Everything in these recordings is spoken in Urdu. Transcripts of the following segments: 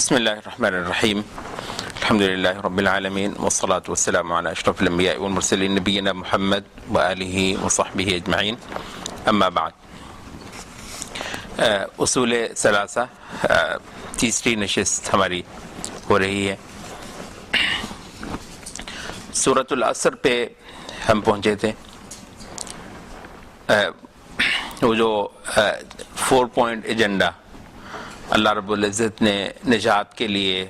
بسم اللہ الرحمن الرحیم الحمد للہ رب العالمین والصلاة والسلام علی اشرف الانبیاء والمرسلین نبینا محمد وآلہ وصحبہ اجمعین اما بعد. اصول ثلاثہ تیسری نشست ہماری ہو رہی ہے. سورۃ العصر پہ ہم پہنچے تھے. وہ جو 4 پوائنٹ ایجنڈا اللہ رب العزت نے نجات کے لیے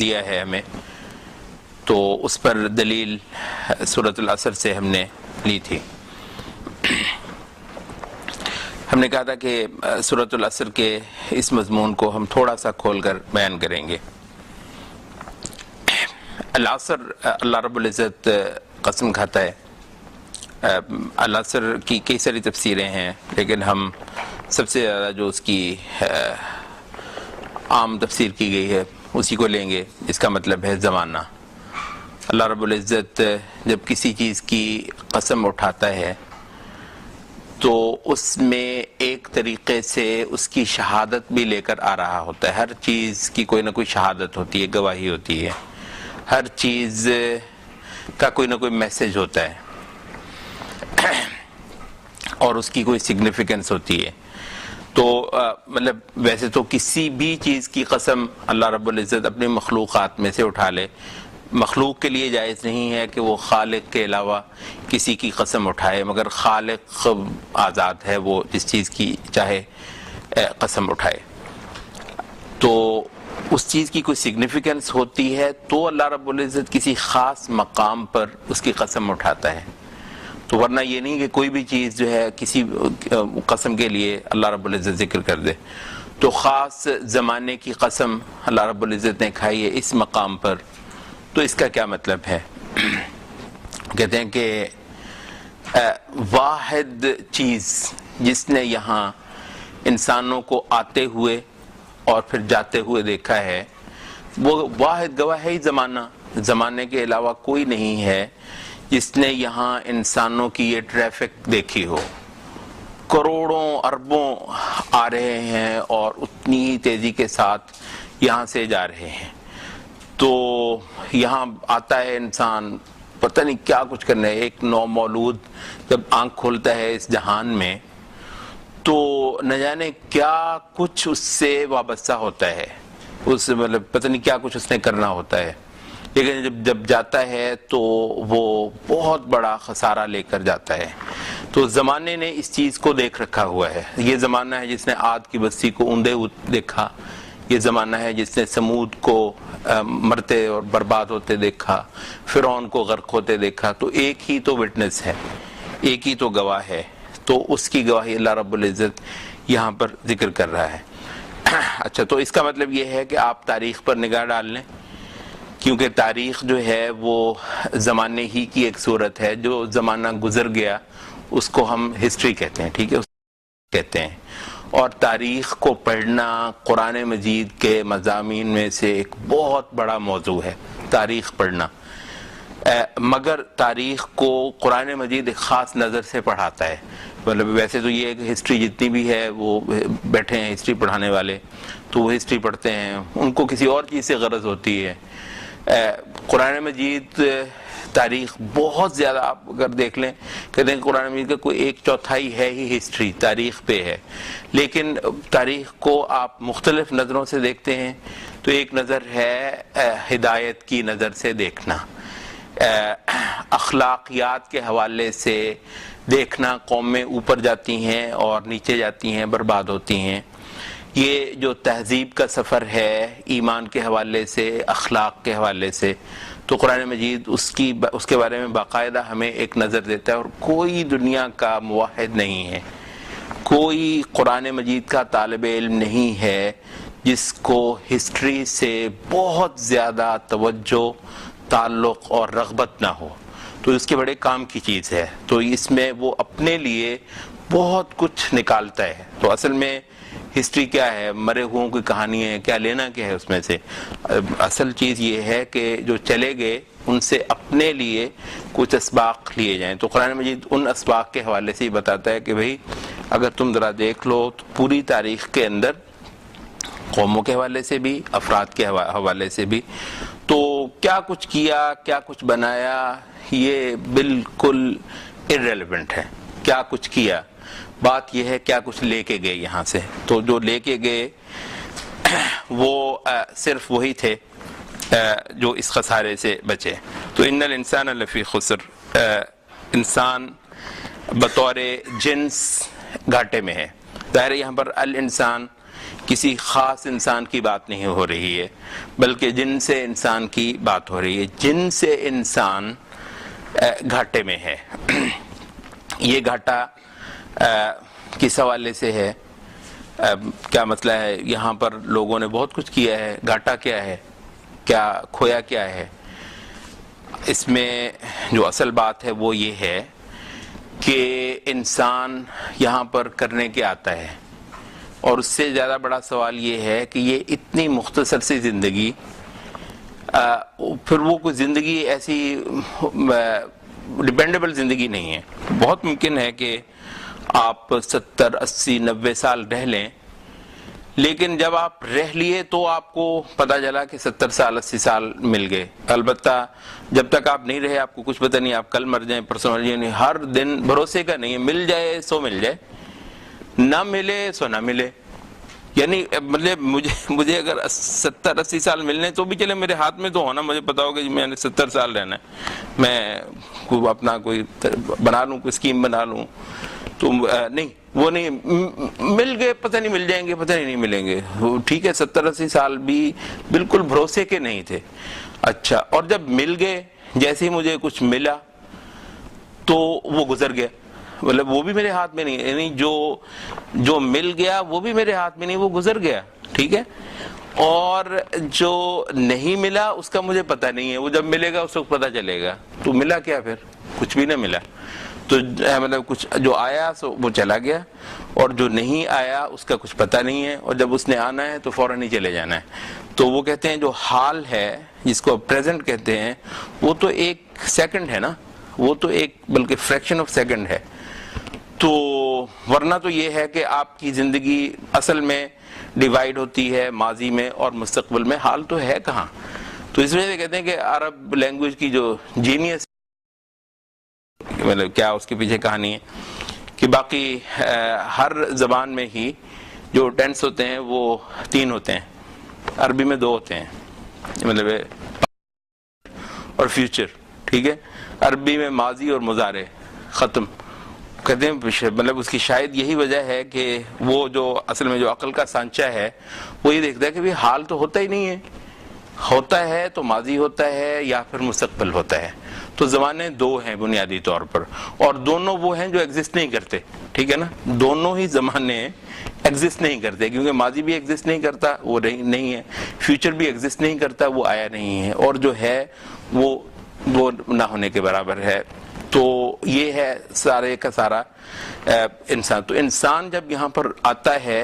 دیا ہے ہمیں، تو اس پر دلیل سورۃ العصر سے ہم نے لی تھی. ہم نے کہا تھا کہ سورۃ العصر کے اس مضمون کو ہم تھوڑا سا کھول کر بیان کریں گے. العصر اللہ رب العزت قسم کھاتا ہے. العصر کی کئی ساری تفسیریں ہیں، لیکن ہم سب سے زیادہ جو اس کی عام تفسیر کی گئی ہے اسی کو لیں گے. اس کا مطلب ہے زمانہ. اللہ رب العزت جب کسی چیز کی قسم اٹھاتا ہے تو اس میں ایک طریقے سے اس کی شہادت بھی لے کر آ رہا ہوتا ہے. ہر چیز کی کوئی نہ کوئی شہادت ہوتی ہے، گواہی ہوتی ہے. ہر چیز کا کوئی نہ کوئی میسج ہوتا ہے اور اس کی کوئی سگنیفیکنس ہوتی ہے. تو مطلب ویسے تو کسی بھی چیز کی قسم اللہ رب العزت اپنے مخلوقات میں سے اٹھا لے. مخلوق کے لیے جائز نہیں ہے کہ وہ خالق کے علاوہ کسی کی قسم اٹھائے، مگر خالق آزاد ہے، وہ جس چیز کی چاہے قسم اٹھائے. تو اس چیز کی کوئی سگنیفیکنس ہوتی ہے تو اللہ رب العزت کسی خاص مقام پر اس کی قسم اٹھاتا ہے. تو ورنہ یہ نہیں کہ کوئی بھی چیز جو ہے کسی قسم کے لیے اللہ رب العزت ذکر کر دے. تو خاص زمانے کی قسم اللہ رب العزت نے کھائی ہے اس مقام پر. تو اس کا کیا مطلب ہے؟ کہتے ہیں کہ واحد چیز جس نے یہاں انسانوں کو آتے ہوئے اور پھر جاتے ہوئے دیکھا ہے، وہ واحد گواہ ہے ہی زمانہ. زمانے کے علاوہ کوئی نہیں ہے جس نے یہاں انسانوں کی یہ ٹریفک دیکھی ہو. کروڑوں اربوں آ رہے ہیں اور اتنی ہی تیزی کے ساتھ یہاں سے جا رہے ہیں. تو یہاں آتا ہے انسان، پتہ نہیں کیا کچھ کرنا ہے. ایک نومولود جب آنکھ کھولتا ہے اس جہان میں تو نہ جانے کیا کچھ اس سے وابستہ ہوتا ہے. اس مطلب پتہ نہیں کیا کچھ اس نے کرنا ہوتا ہے. لیکن جب جاتا ہے تو وہ بہت بڑا خسارہ لے کر جاتا ہے. تو زمانے نے اس چیز کو دیکھ رکھا ہوا ہے. یہ زمانہ ہے جس نے عاد کی بستی کو اوندے دیکھا. یہ زمانہ ہے جس نے سمود کو مرتے اور برباد ہوتے دیکھا، فرعون کو غرق ہوتے دیکھا. تو ایک ہی تو وٹنس ہے، ایک ہی تو گواہ ہے. تو اس کی گواہی اللہ رب العزت یہاں پر ذکر کر رہا ہے. اچھا، تو اس کا مطلب یہ ہے کہ آپ تاریخ پر نگاہ ڈال لیں، کیونکہ تاریخ جو ہے وہ زمانے ہی کی ایک صورت ہے. جو زمانہ گزر گیا اس کو ہم ہسٹری کہتے ہیں، ٹھیک ہے، کہتے ہیں. اور تاریخ کو پڑھنا قرآن مجید کے مضامین میں سے ایک بہت بڑا موضوع ہے، تاریخ پڑھنا. مگر تاریخ کو قرآن مجید ایک خاص نظر سے پڑھاتا ہے. مطلب ویسے تو یہ کہ ہسٹری جتنی بھی ہے وہ بیٹھے ہیں ہسٹری پڑھانے والے، تو وہ ہسٹری پڑھتے ہیں، ان کو کسی اور چیز سے غرض ہوتی ہے. قرآن مجید تاریخ بہت زیادہ آپ اگر دیکھ لیں، کہتے ہیں قرآن مجید کا کوئی 1/4 ہے ہی ہسٹری، تاریخ پہ ہے. لیکن تاریخ کو آپ مختلف نظروں سے دیکھتے ہیں. تو ایک نظر ہے ہدایت کی نظر سے دیکھنا، اخلاقیات کے حوالے سے دیکھنا. قومیں اوپر جاتی ہیں اور نیچے جاتی ہیں، برباد ہوتی ہیں. یہ جو تہذیب کا سفر ہے ایمان کے حوالے سے، اخلاق کے حوالے سے، تو قرآن مجید اس کے بارے میں باقاعدہ ہمیں ایک نظر دیتا ہے. اور کوئی دنیا کا موحد نہیں ہے، کوئی قرآن مجید کا طالب علم نہیں ہے جس کو ہسٹری سے بہت زیادہ توجہ، تعلق اور رغبت نہ ہو. تو اس کے بڑے کام کی چیز ہے. تو اس میں وہ اپنے لیے بہت کچھ نکالتا ہے. تو اصل میں ہسٹری کیا ہے؟ مرے ہوں کی کہانی ہے، کیا لینا کیا ہے اس میں سے؟ اصل چیز یہ ہے کہ جو چلے گئے ان سے اپنے لیے کچھ اسباق لیے جائیں. تو قرآن مجید ان اسباق کے حوالے سے ہی بتاتا ہے کہ بھئی اگر تم ذرا دیکھ لو تو پوری تاریخ کے اندر قوموں کے حوالے سے بھی، افراد کے حوالے سے بھی. تو کیا کچھ کیا، کیا کچھ بنایا، یہ بالکل irrelevant ہے. کیا کچھ کیا، بات یہ ہے کیا کچھ لے کے گئے یہاں سے. تو جو لے کے گئے وہ صرف وہی تھے جو اس خسارے سے بچے. تو ان الانسان لفی خسر، انسان بطور جنس گھاٹے میں ہے. ظاہر ہے یہاں پر الانسان کسی خاص انسان کی بات نہیں ہو رہی ہے، بلکہ جن سے انسان کی بات ہو رہی ہے. جن سے انسان گھاٹے میں ہے. یہ گھاٹا کس حوالے سے ہے، کیا مسئلہ ہے؟ یہاں پر لوگوں نے بہت کچھ کیا ہے. گھاٹا کیا ہے، کیا کھویا کیا ہے؟ اس میں جو اصل بات ہے وہ یہ ہے کہ انسان یہاں پر کرنے کے آتا ہے، اور اس سے زیادہ بڑا سوال یہ ہے کہ یہ اتنی مختصر سی زندگی، پھر وہ کوئی زندگی ایسی ڈیپینڈیبل زندگی نہیں ہے. بہت ممکن ہے کہ آپ 70 80 90 سال رہ لیں، لیکن جب آپ رہ لیے تو آپ کو پتہ چلا کہ 70 سال 80 سال مل گئے. البتہ جب تک آپ نہیں رہے آپ کو کچھ پتہ نہیں، آپ کل مر جائیں پرسوں مر جائیں. ہر دن بھروسے کا نہیں ہے، مل جائے سو مل جائے، نہ ملے سو نہ ملے. یعنی مطلب مجھے اگر 70 80 سال ملنے تو بھی چلے، میرے ہاتھ میں تو ہونا، مجھے پتا ہوگا کہ میں نے 70 سال رہنا ہے، میں اپنا کوئی بنا لوں، کوئی اسکیم بنا لوں. تو نہیں، وہ نہیں مل گئے، پتہ نہیں مل جائیں گے، پتہ نہیں ملیں گے. ٹھیک ہے 70 80 سال بھی بالکل بھروسے کے نہیں تھے. اچھا، اور جب مل گئے، جیسے ہی مجھے کچھ ملا تو وہ گزر گیا. مطلب وہ بھی میرے ہاتھ میں نہیں ہے، یعنی جو مل گیا وہ بھی میرے ہاتھ میں نہیں، وہ گزر گیا. ٹھیک ہے، اور جو نہیں ملا اس کا مجھے پتہ نہیں ہے، وہ جب ملے گا اس وقت پتہ چلے گا. تو ملا کیا؟ پھر کچھ بھی نہ ملا. تو مطلب کچھ جو آیا سو وہ چلا گیا، اور جو نہیں آیا اس کا کچھ پتہ نہیں ہے، اور جب اس نے آنا ہے تو فوراً ہی چلے جانا ہے. تو وہ کہتے ہیں جو حال ہے جس کو پریزنٹ کہتے ہیں، وہ تو ایک سیکنڈ ہے نا، وہ تو ایک بلکہ فریکشن آف سیکنڈ ہے. تو ورنہ تو یہ ہے کہ آپ کی زندگی اصل میں ڈیوائیڈ ہوتی ہے ماضی میں اور مستقبل میں، حال تو ہے کہاں. تو اس وجہ سے کہتے ہیں کہ عرب لینگویج کی جو جینیس، مطلب کیا اس کے پیچھے کہانی ہے کہ باقی ہر زبان میں ہی جو ٹینس ہوتے ہیں وہ 3 ہوتے ہیں، عربی میں 2 ہوتے ہیں، مطلب اور فیوچر. ٹھیک ہے، عربی میں ماضی اور مضارع ختم. کہتے ہیں مطلب اس کی شاید یہی وجہ ہے کہ وہ جو اصل میں جو عقل کا سانچہ ہے وہ یہ دیکھتا ہے کہ بھی حال تو ہوتا ہی نہیں ہے، ہوتا ہے تو ماضی ہوتا ہے یا پھر مستقبل ہوتا ہے. تو زمانے 2 ہیں بنیادی طور پر، اور دونوں وہ ہیں جو ایگزسٹ نہیں کرتے. ٹھیک ہے نا، دونوں ہی زمانے ایگزسٹ نہیں کرتے، کیونکہ ماضی بھی ایگزسٹ نہیں کرتا، وہ نہیں ہے، فیوچر بھی ایگزسٹ نہیں کرتا، وہ آیا نہیں ہے، اور جو ہے وہ نہ ہونے کے برابر ہے. تو یہ ہے سارے کا سارا انسان. تو انسان جب یہاں پر آتا ہے،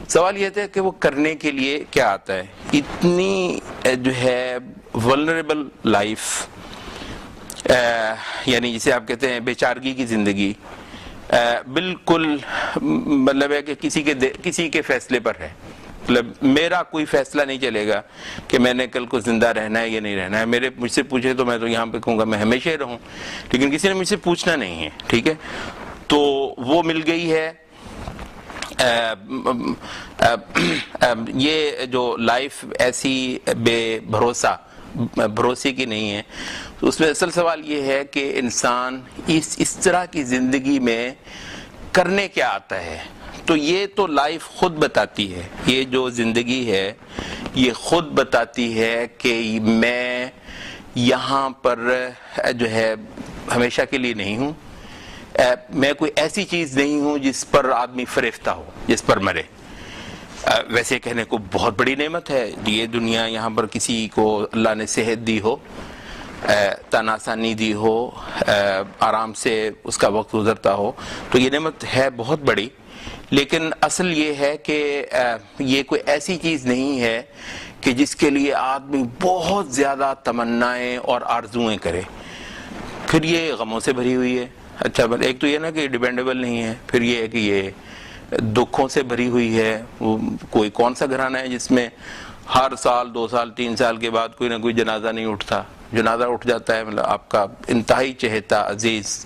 سوال یہ ہے کہ وہ کرنے کے لیے کیا آتا ہے. اتنی جو ہے ولنریبل لائف، یعنی جسے آپ کہتے ہیں بیچارگی کی زندگی، بالکل مطلب ہے کہ کسی کے فیصلے پر ہے. مطلب میرا کوئی فیصلہ نہیں چلے گا کہ میں نے کل کو زندہ رہنا ہے یا نہیں رہنا ہے. مجھ سے پوچھے تو میں تو یہاں پہ کہوں گا میں ہمیشہ ہی رہوں، لیکن کسی نے مجھ سے پوچھنا نہیں ہے. ٹھیک ہے، تو وہ مل گئی ہے. یہ جو لائف ایسی بے بھروسے کی نہیں ہے. اس میں اصل سوال یہ ہے کہ انسان اس طرح کی زندگی میں کرنے کیا آتا ہے. تو یہ تو لائف خود بتاتی ہے، یہ جو زندگی ہے یہ خود بتاتی ہے کہ میں یہاں پر جو ہے ہمیشہ کے لیے نہیں ہوں. میں کوئی ایسی چیز نہیں ہوں جس پر آدمی فریفتہ ہو، جس پر مرے. ویسے کہنے کو بہت بڑی نعمت ہے یہ دنیا، یہاں پر کسی کو اللہ نے صحت دی ہو، تناسانی دی ہو، آرام سے اس کا وقت گزرتا ہو، تو یہ نعمت ہے بہت بڑی. لیکن اصل یہ ہے کہ یہ کوئی ایسی چیز نہیں ہے کہ جس کے لیے آدمی بہت زیادہ تمنائیں اور آرزویں کرے. پھر یہ غموں سے بھری ہوئی ہے. اچھا، ایک تو یہ نا کہ ڈیپینڈیبل نہیں ہے، پھر یہ ہے کہ یہ دکھوں سے بھری ہوئی ہے. کوئی کون سا گھرانہ ہے جس میں ہر سال 2 سال 3 سال کے بعد کوئی نہ کوئی جنازہ نہیں اٹھتا؟ جنازہ اٹھ جاتا ہے، مطلب آپ کا انتہائی چہیتا عزیز،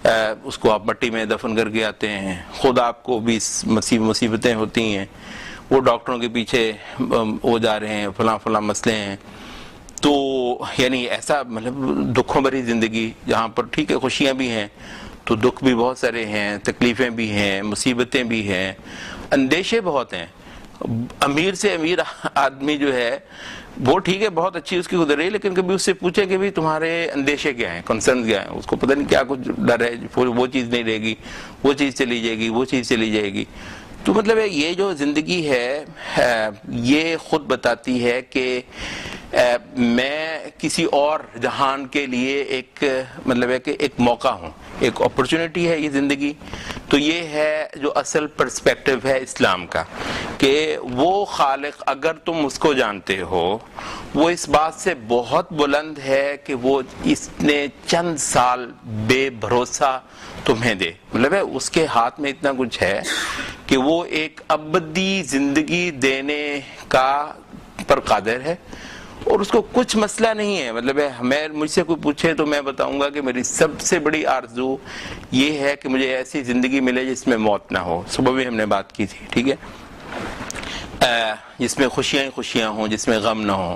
اس کو آپ مٹی میں دفن کر کے آتے ہیں، خود آپ کو بھی مصیبتیں ہوتی ہیں، وہ ڈاکٹروں کے پیچھے ہو جا رہے ہیں، فلاں مسئلے ہیں. تو یعنی ایسا مطلب دکھوں بھری زندگی جہاں پر ٹھیک ہے خوشیاں بھی ہیں تو دکھ بھی بہت سارے ہیں، تکلیفیں بھی ہیں، مصیبتیں بھی ہیں، اندیشے بہت ہیں. امیر سے امیر آدمی جو ہے وہ ٹھیک ہے بہت اچھی اس کی گزر رہی ہے، لیکن کبھی اس سے پوچھے کہ بھی تمہارے اندیشے کیا ہیں، کنسرن کیا ہیں، اس کو پتہ نہیں کیا کچھ ڈر ہے، وہ چیز نہیں رہے گی، وہ چیز چلی جائے گی، وہ چیز چلی جائے گی. تو مطلب یہ جو زندگی ہے یہ خود بتاتی ہے کہ میں کسی اور جہان کے لیے ایک مطلب ہے کہ ایک موقع ہوں، ایک اپرچونٹی ہے یہ زندگی. تو یہ ہے جو اصل پرسپیکٹو ہے اسلام کا، کہ وہ خالق اگر تم اس کو جانتے ہو وہ اس بات سے بہت بلند ہے کہ وہ اس نے چند سال بے بھروسہ تمہیں دے. مطلب ہے اس کے ہاتھ میں اتنا کچھ ہے کہ وہ ایک ابدی زندگی دینے کا پر قادر ہے، اور اس کو کچھ مسئلہ نہیں ہے. مطلب ہے مجھ سے کوئی پوچھے تو میں بتاؤں گا کہ میری سب سے بڑی آرزو یہ ہے کہ مجھے ایسی زندگی ملے جس میں موت نہ ہو. صبح بھی ہم نے بات کی تھی، ٹھیک ہے، جس میں خوشیاں ہی خوشیاں ہوں، جس میں غم نہ ہو.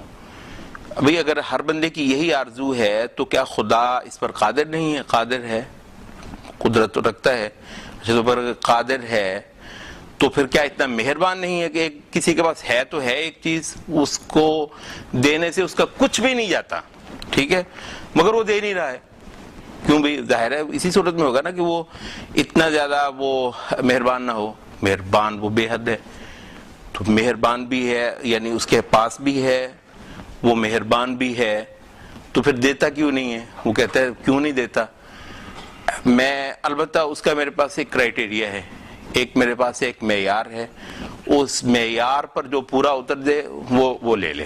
بھئی اگر ہر بندے کی یہی آرزو ہے تو کیا خدا اس پر قادر نہیں ہے؟ قادر ہے، قدرت تو رکھتا ہے. اچھا تو پر قادر ہے تو پھر کیا اتنا مہربان نہیں ہے کہ کسی کے پاس ہے تو ہے ایک چیز، اس کو دینے سے اس کا کچھ بھی نہیں جاتا، ٹھیک ہے، مگر وہ دے نہیں رہا ہے. کیوں بھئی؟ ظاہر ہے اسی صورت میں ہوگا نا کہ وہ اتنا زیادہ وہ مہربان نہ ہو. مہربان وہ بے حد ہے، تو مہربان بھی ہے یعنی اس کے پاس بھی ہے، وہ مہربان بھی ہے، تو پھر دیتا کیوں نہیں ہے؟ وہ کہتا ہے کیوں نہیں دیتا. میں البتہ اس کا میرے پاس ایک کرائیٹیریا ہے، ایک میرے پاس ایک معیار ہے، اس معیار پر جو پورا اتر دے وہ لے لے.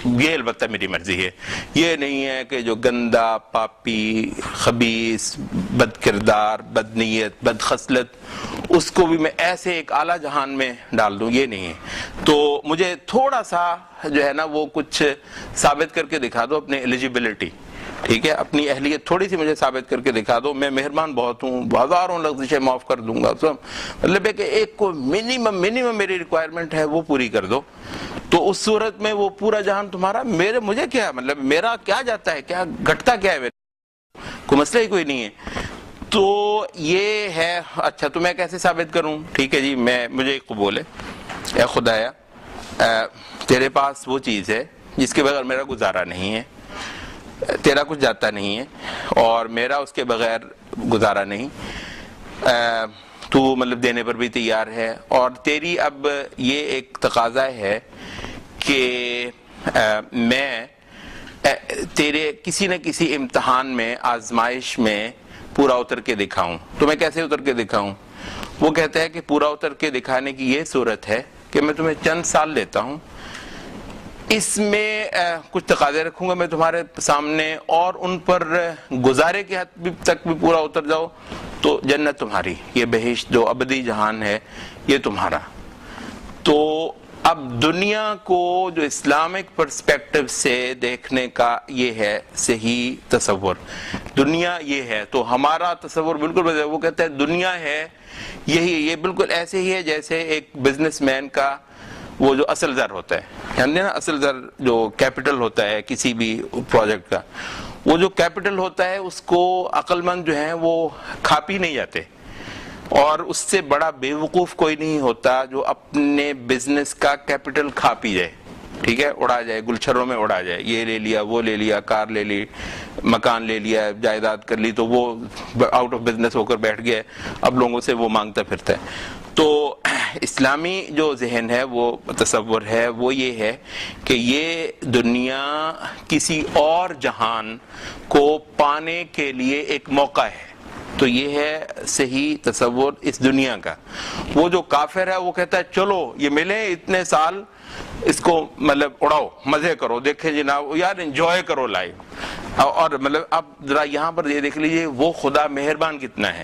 یہ البتہ میری مرضی ہے. یہ نہیں ہے کہ جو گندا، پاپی، خبیث، بد کردار، بد نیت، بد خصلت، اس کو بھی میں ایسے ایک اعلیٰ جہان میں ڈال دوں، یہ نہیں ہے. تو مجھے تھوڑا سا جو ہے نا وہ کچھ ثابت کر کے دکھا دو اپنی ایلیجیبلٹی، ٹھیک ہے، اپنی اہلیت تھوڑی سی مجھے ثابت کر کے دکھا دو. میں مہربان بہت ہوں، ہزاروں لفظیں معاف کر دوں گا سب. مطلب ہے کہ ایک کو منیمم میری ریکوائرمنٹ ہے وہ پوری کر دو، تو اس صورت میں وہ پورا جہان تمہارا. مجھے کیا مطلب، میرا کیا جاتا ہے، کیا گھٹتا کیا ہے، میرے کوئی مسئلہ ہی کوئی نہیں ہے. تو یہ ہے. اچھا تو میں کیسے ثابت کروں؟ ٹھیک ہے جی، مجھے ایک قبول ہے. اے خدایا تیرے پاس وہ چیز ہے جس کے بغیر میرا گزارا نہیں ہے، تیرا کچھ جاتا نہیں ہے اور میرا اس کے بغیر گزارا نہیں. تو مطلب دینے پر بھی تیار ہے، اور تیری اب یہ ایک تقاضا ہے کہ میں تیرے کسی نہ کسی امتحان میں، آزمائش میں پورا اتر کے دکھاؤں. تو میں کیسے اتر کے دکھاؤں؟ وہ کہتا ہے کہ پورا اتر کے دکھانے کی یہ صورت ہے کہ میں تمہیں چند سال دیتا ہوں، اس میں کچھ تقاضے رکھوں گا میں تمہارے سامنے، اور ان پر گزارے کے حد تک بھی پورا اتر جاؤ تو جنت تمہاری، یہ بہشت جو ابدی جہان ہے یہ تمہارا. تو اب دنیا کو جو اسلامک پرسپیکٹو سے دیکھنے کا یہ ہے صحیح تصور. دنیا یہ ہے، تو ہمارا تصور بالکل بدل. وہ کہتا ہے دنیا ہے یہی، یہ بالکل ایسے ہی ہے جیسے ایک بزنس مین کا وہ جو اصل زر ہوتا ہے، جانتے نا اصل زر جو کیپٹل ہوتا ہے کسی بھی پروجیکٹ کا، وہ جو کیپٹل ہوتا ہے اس کو عقل مند جو ہیں وہ کھا پی نہیں جاتے، اور اس سے بڑا بے وقوف کوئی نہیں ہوتا جو اپنے بزنس کا کیپٹل کھا پی جائے، ٹھیک ہے، اڑا جائے، گلچھروں میں اڑا جائے، یہ لے لیا، وہ لے لیا، کار لے لی، مکان لے لیا، جائیداد کر لی، تو وہ آؤٹ آف بزنس ہو کر بیٹھ گیا، اب لوگوں سے وہ مانگتا پھرتا ہے. تو اسلامی جو ذہن ہے، وہ تصور ہے، وہ یہ ہے کہ یہ دنیا کسی اور جہان کو پانے کے لیے ایک موقع ہے. تو یہ ہے صحیح تصور اس دنیا کا. وہ جو کافر ہے وہ کہتا ہے چلو یہ ملے اتنے سال، اس کو مطلب اڑاؤ، مزے کرو، دیکھیں جناب یار انجوائے کرو لائف. اور مطلب اب ذرا یہاں پر یہ دیکھ لیجئے وہ خدا مہربان کتنا ہے.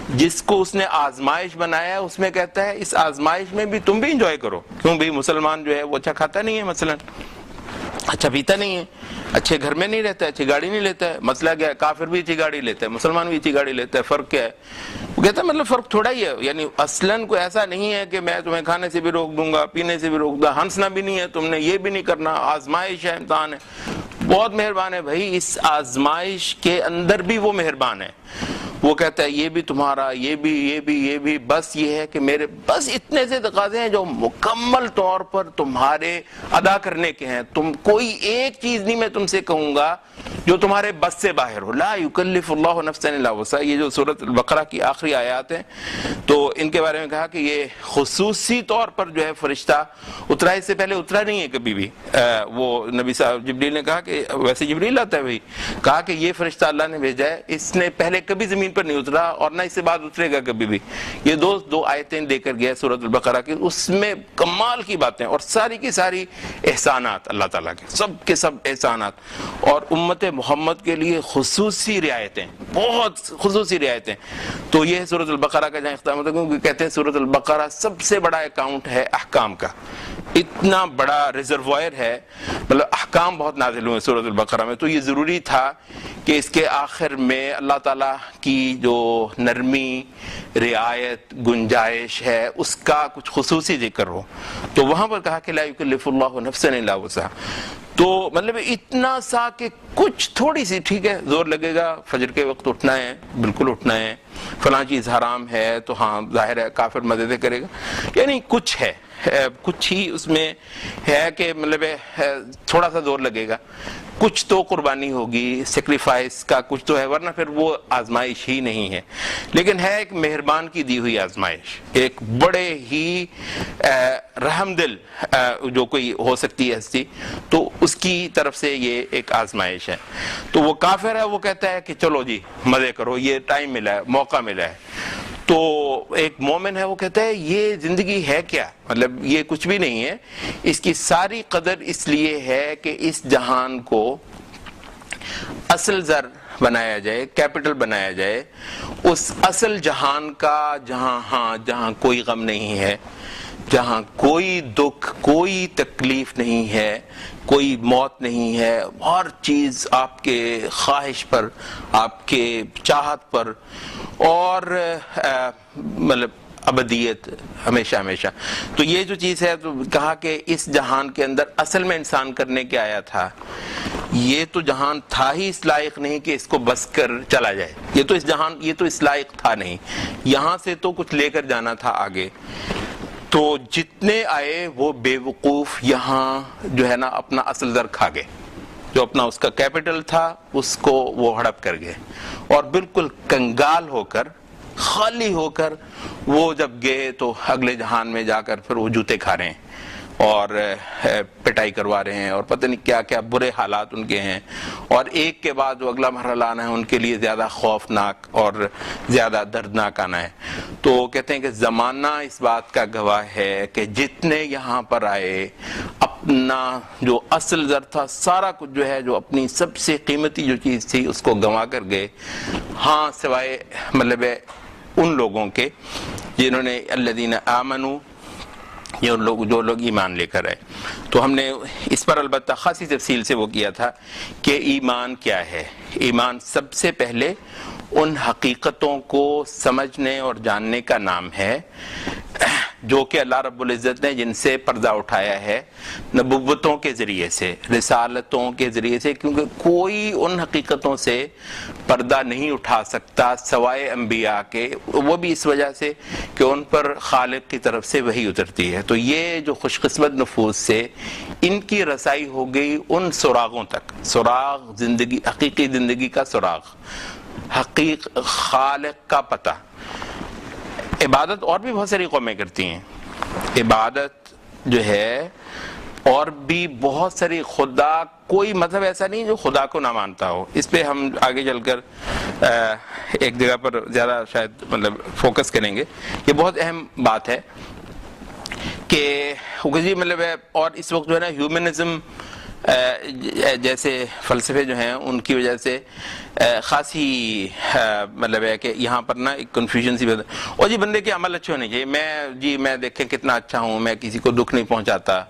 جس کو اس نے آزمائش بنایا ہے اس میں کہتا ہے اس آزمائش میں بھی تم بھی انجوائے کرو. کیوں بھئی مسلمان جو ہے وہ اچھا کھاتا نہیں ہے، مثلا اچھا پیتا نہیں ہے، اچھے گھر میں نہیں رہتا ہے، اچھی گاڑی نہیں لیتا ہے. مسئلہ کیا ہے؟ کافر بھی اچھی گاڑی لیتا ہے، مسلمان بھی اچھی گاڑی لیتا ہے. فرق کیا ہے؟ وہ کہتا ہے مطلب فرق تھوڑا ہی ہے، یعنی اصلاً کوئی ایسا نہیں ہے کہ میں تمہیں کھانے سے بھی روک دوں گا، پینے سے بھی روک دوں گا، ہنسنا بھی نہیں ہے تم نے، یہ بھی نہیں کرنا، آزمائش ہے، امتحان ہے. بہت مہربان ہے بھائی، اس آزمائش کے اندر بھی وہ مہربان ہے. وہ کہتا ہے یہ بھی تمہارا، یہ بھی، بس یہ ہے کہ میرے بس اتنے سے تقاضے ہیں جو مکمل طور پر تمہارے ادا کرنے کے ہیں. تم کوئی ایک چیز نہیں میں تم سے کہوں گا جو تمہارے بس سے باہر ہو. لا یکلف اللہ نفسا الا وسعها. یہ جو سورۃ البقرہ کی آخری آیات ہیں تو ان کے بارے میں کہا کہ یہ خصوصی طور پر جو ہے فرشتہ اترا، اس سے پہلے اترا نہیں ہے کبھی بھی. وہ نبی صاحب جبریل نے کہا کہ ویسے جبریل آتا ہے بھائی، کہا کہ یہ فرشتہ اللہ نے بھیجا ہے، اس نے پہلے کبھی زمین پر نہیں اترا اور نہ اس سے بعد اترے گا کبھی بھی. یہ دو آیتیں دے کر گیا سورۃ البقرہ کی، اس میں کمال کی باتیں اور ساری کی ساری احسانات اللہ تعالیٰ کے، سب کے سب احسانات، اور امت محمد کے لیے خصوصی رعایتیں، بہت خصوصی رعایتیں. تو یہ ہے سورۃ البقرہ کا جہاں اختتام ہوتا ہے، کیونکہ کہتے ہیں سورۃ البقرہ سب سے بڑا اکاؤنٹ ہے احکام کا. اتنا بڑا ریزروائر ہے، مطلب احکام بہت نازل ہوئے سورۃ البقرہ میں. تو یہ ضروری تھا کہ اس کے آخر میں اللہ تعالیٰ کی جو نرمی، رعایت، گنجائش ہے اس کا کچھ خصوصی ذکر ہو. تو وہاں پر کہا کہ لا یکلف اللہ نفسا الا وسعها. تو مطلب اتنا سا کہ کچھ تھوڑی سی، ٹھیک ہے زور لگے گا، فجر کے وقت اٹھنا ہے، بالکل اٹھنا ہے، فلاں چیز حرام ہے تو ہاں ظاہر ہے کافر مدد کرے گا، یعنی کچھ ہے، کچھ ہی اس میں ہے کہ مطلب تھوڑا سا زور لگے گا، کچھ تو قربانی ہوگی، سیکریفائس کا کچھ تو ہے، ورنہ پھر وہ آزمائش ہی نہیں ہے. لیکن ہے ایک مہربان کی دی ہوئی آزمائش، ایک بڑے ہی رحم دل جو کوئی ہو سکتی ہے ہستی، تو اس کی طرف سے یہ ایک آزمائش ہے. تو وہ کافر ہے، وہ کہتا ہے کہ چلو جی مزے کرو، یہ ٹائم ملا ہے، موقع ملا ہے. تو ایک مومن ہے وہ کہتا ہے یہ زندگی ہے کیا، مطلب یہ کچھ بھی نہیں ہے، اس کی ساری قدر اس لیے ہے کہ اس جہان کو اصل زر بنایا جائے، کیپٹل بنایا جائے، اس اصل جہان کا جہاں کوئی غم نہیں ہے، جہاں کوئی دکھ، کوئی تکلیف نہیں ہے، کوئی موت نہیں ہے، ہر چیز آپ کے خواہش پر، آپ کے چاہت پر، اور مطلب ابدیت ہمیشہ ہمیشہ. تو یہ جو چیز ہے تو کہا کہ اس جہان کے اندر اصل میں انسان کرنے کے آیا تھا. یہ تو جہان تھا ہی اس لائق نہیں کہ اس کو بس کر چلا جائے، یہ تو اس لائق تھا نہیں، یہاں سے تو کچھ لے کر جانا تھا آگے. تو جتنے آئے وہ بے وقوف یہاں جو ہے نا اپنا اصل زر کھا گئے، جو اپنا اس کا کیپٹل تھا اس کو وہ ہڑپ کر گئے، اور بالکل کنگال ہو کر، خالی ہو کر وہ جب گئے تو اگلے جہان میں جا کر پھر وہ جوتے کھا رہے ہیں اور پٹائی کروا رہے ہیں، اور پتہ نہیں کیا کیا برے حالات ان کے ہیں. اور ایک کے بعد جو اگلا مرحلہ آنا ہے ان کے لیے زیادہ خوفناک اور زیادہ دردناک آنا ہے. تو کہتے ہیں کہ زمانہ اس بات کا گواہ ہے کہ جتنے یہاں پر آئے اپنا جو اصل زر تھا، سارا کچھ جو ہے، جو اپنی سب سے قیمتی جو چیز تھی اس کو گنوا کر گئے. ہاں سوائے مطلب ان لوگوں کے جنہوں نے الذین آمنوا، یہ جو لوگ ایمان لے کر آئے. تو ہم نے اس پر البتہ خاصی تفصیل سے وہ کیا تھا کہ ایمان کیا ہے. ایمان سب سے پہلے ان حقیقتوں کو سمجھنے اور جاننے کا نام ہے جو کہ اللہ رب العزت نے جن سے پردہ اٹھایا ہے نبوتوں کے ذریعے سے، رسالتوں کے ذریعے سے، کیونکہ کوئی ان حقیقتوں سے پردہ نہیں اٹھا سکتا سوائے انبیاء کے، وہ بھی اس وجہ سے کہ ان پر خالق کی طرف سے وحی اترتی ہے. تو یہ جو خوش قسمت نفوس سے ان کی رسائی ہو گئی ان سراغوں تک، سراغ زندگی، حقیقی زندگی کا سراغ، خالق کا پتہ. عبادت اور بھی بہت ساری قومیں کرتی ہیں، عبادت جو ہے اور بھی بہت ساری، خدا کوئی مذہب ایسا نہیں جو خدا کو نہ مانتا ہو. اس پہ ہم آگے چل کر ایک جگہ پر زیادہ شاید مطلب فوکس کریں گے. یہ بہت اہم بات ہے کہ جی مطلب ہے. اور اس وقت جو ہے نا ہیومنزم جیسے فلسفے جو ہیں ان کی وجہ سے خاصی مطلب ہے کہ یہاں پر نا ایک کنفیوژن سی اور جی بندے کے عمل اچھے ہونے چاہیے، میں دیکھیں کتنا اچھا ہوں، میں کسی کو دکھ نہیں پہنچاتا،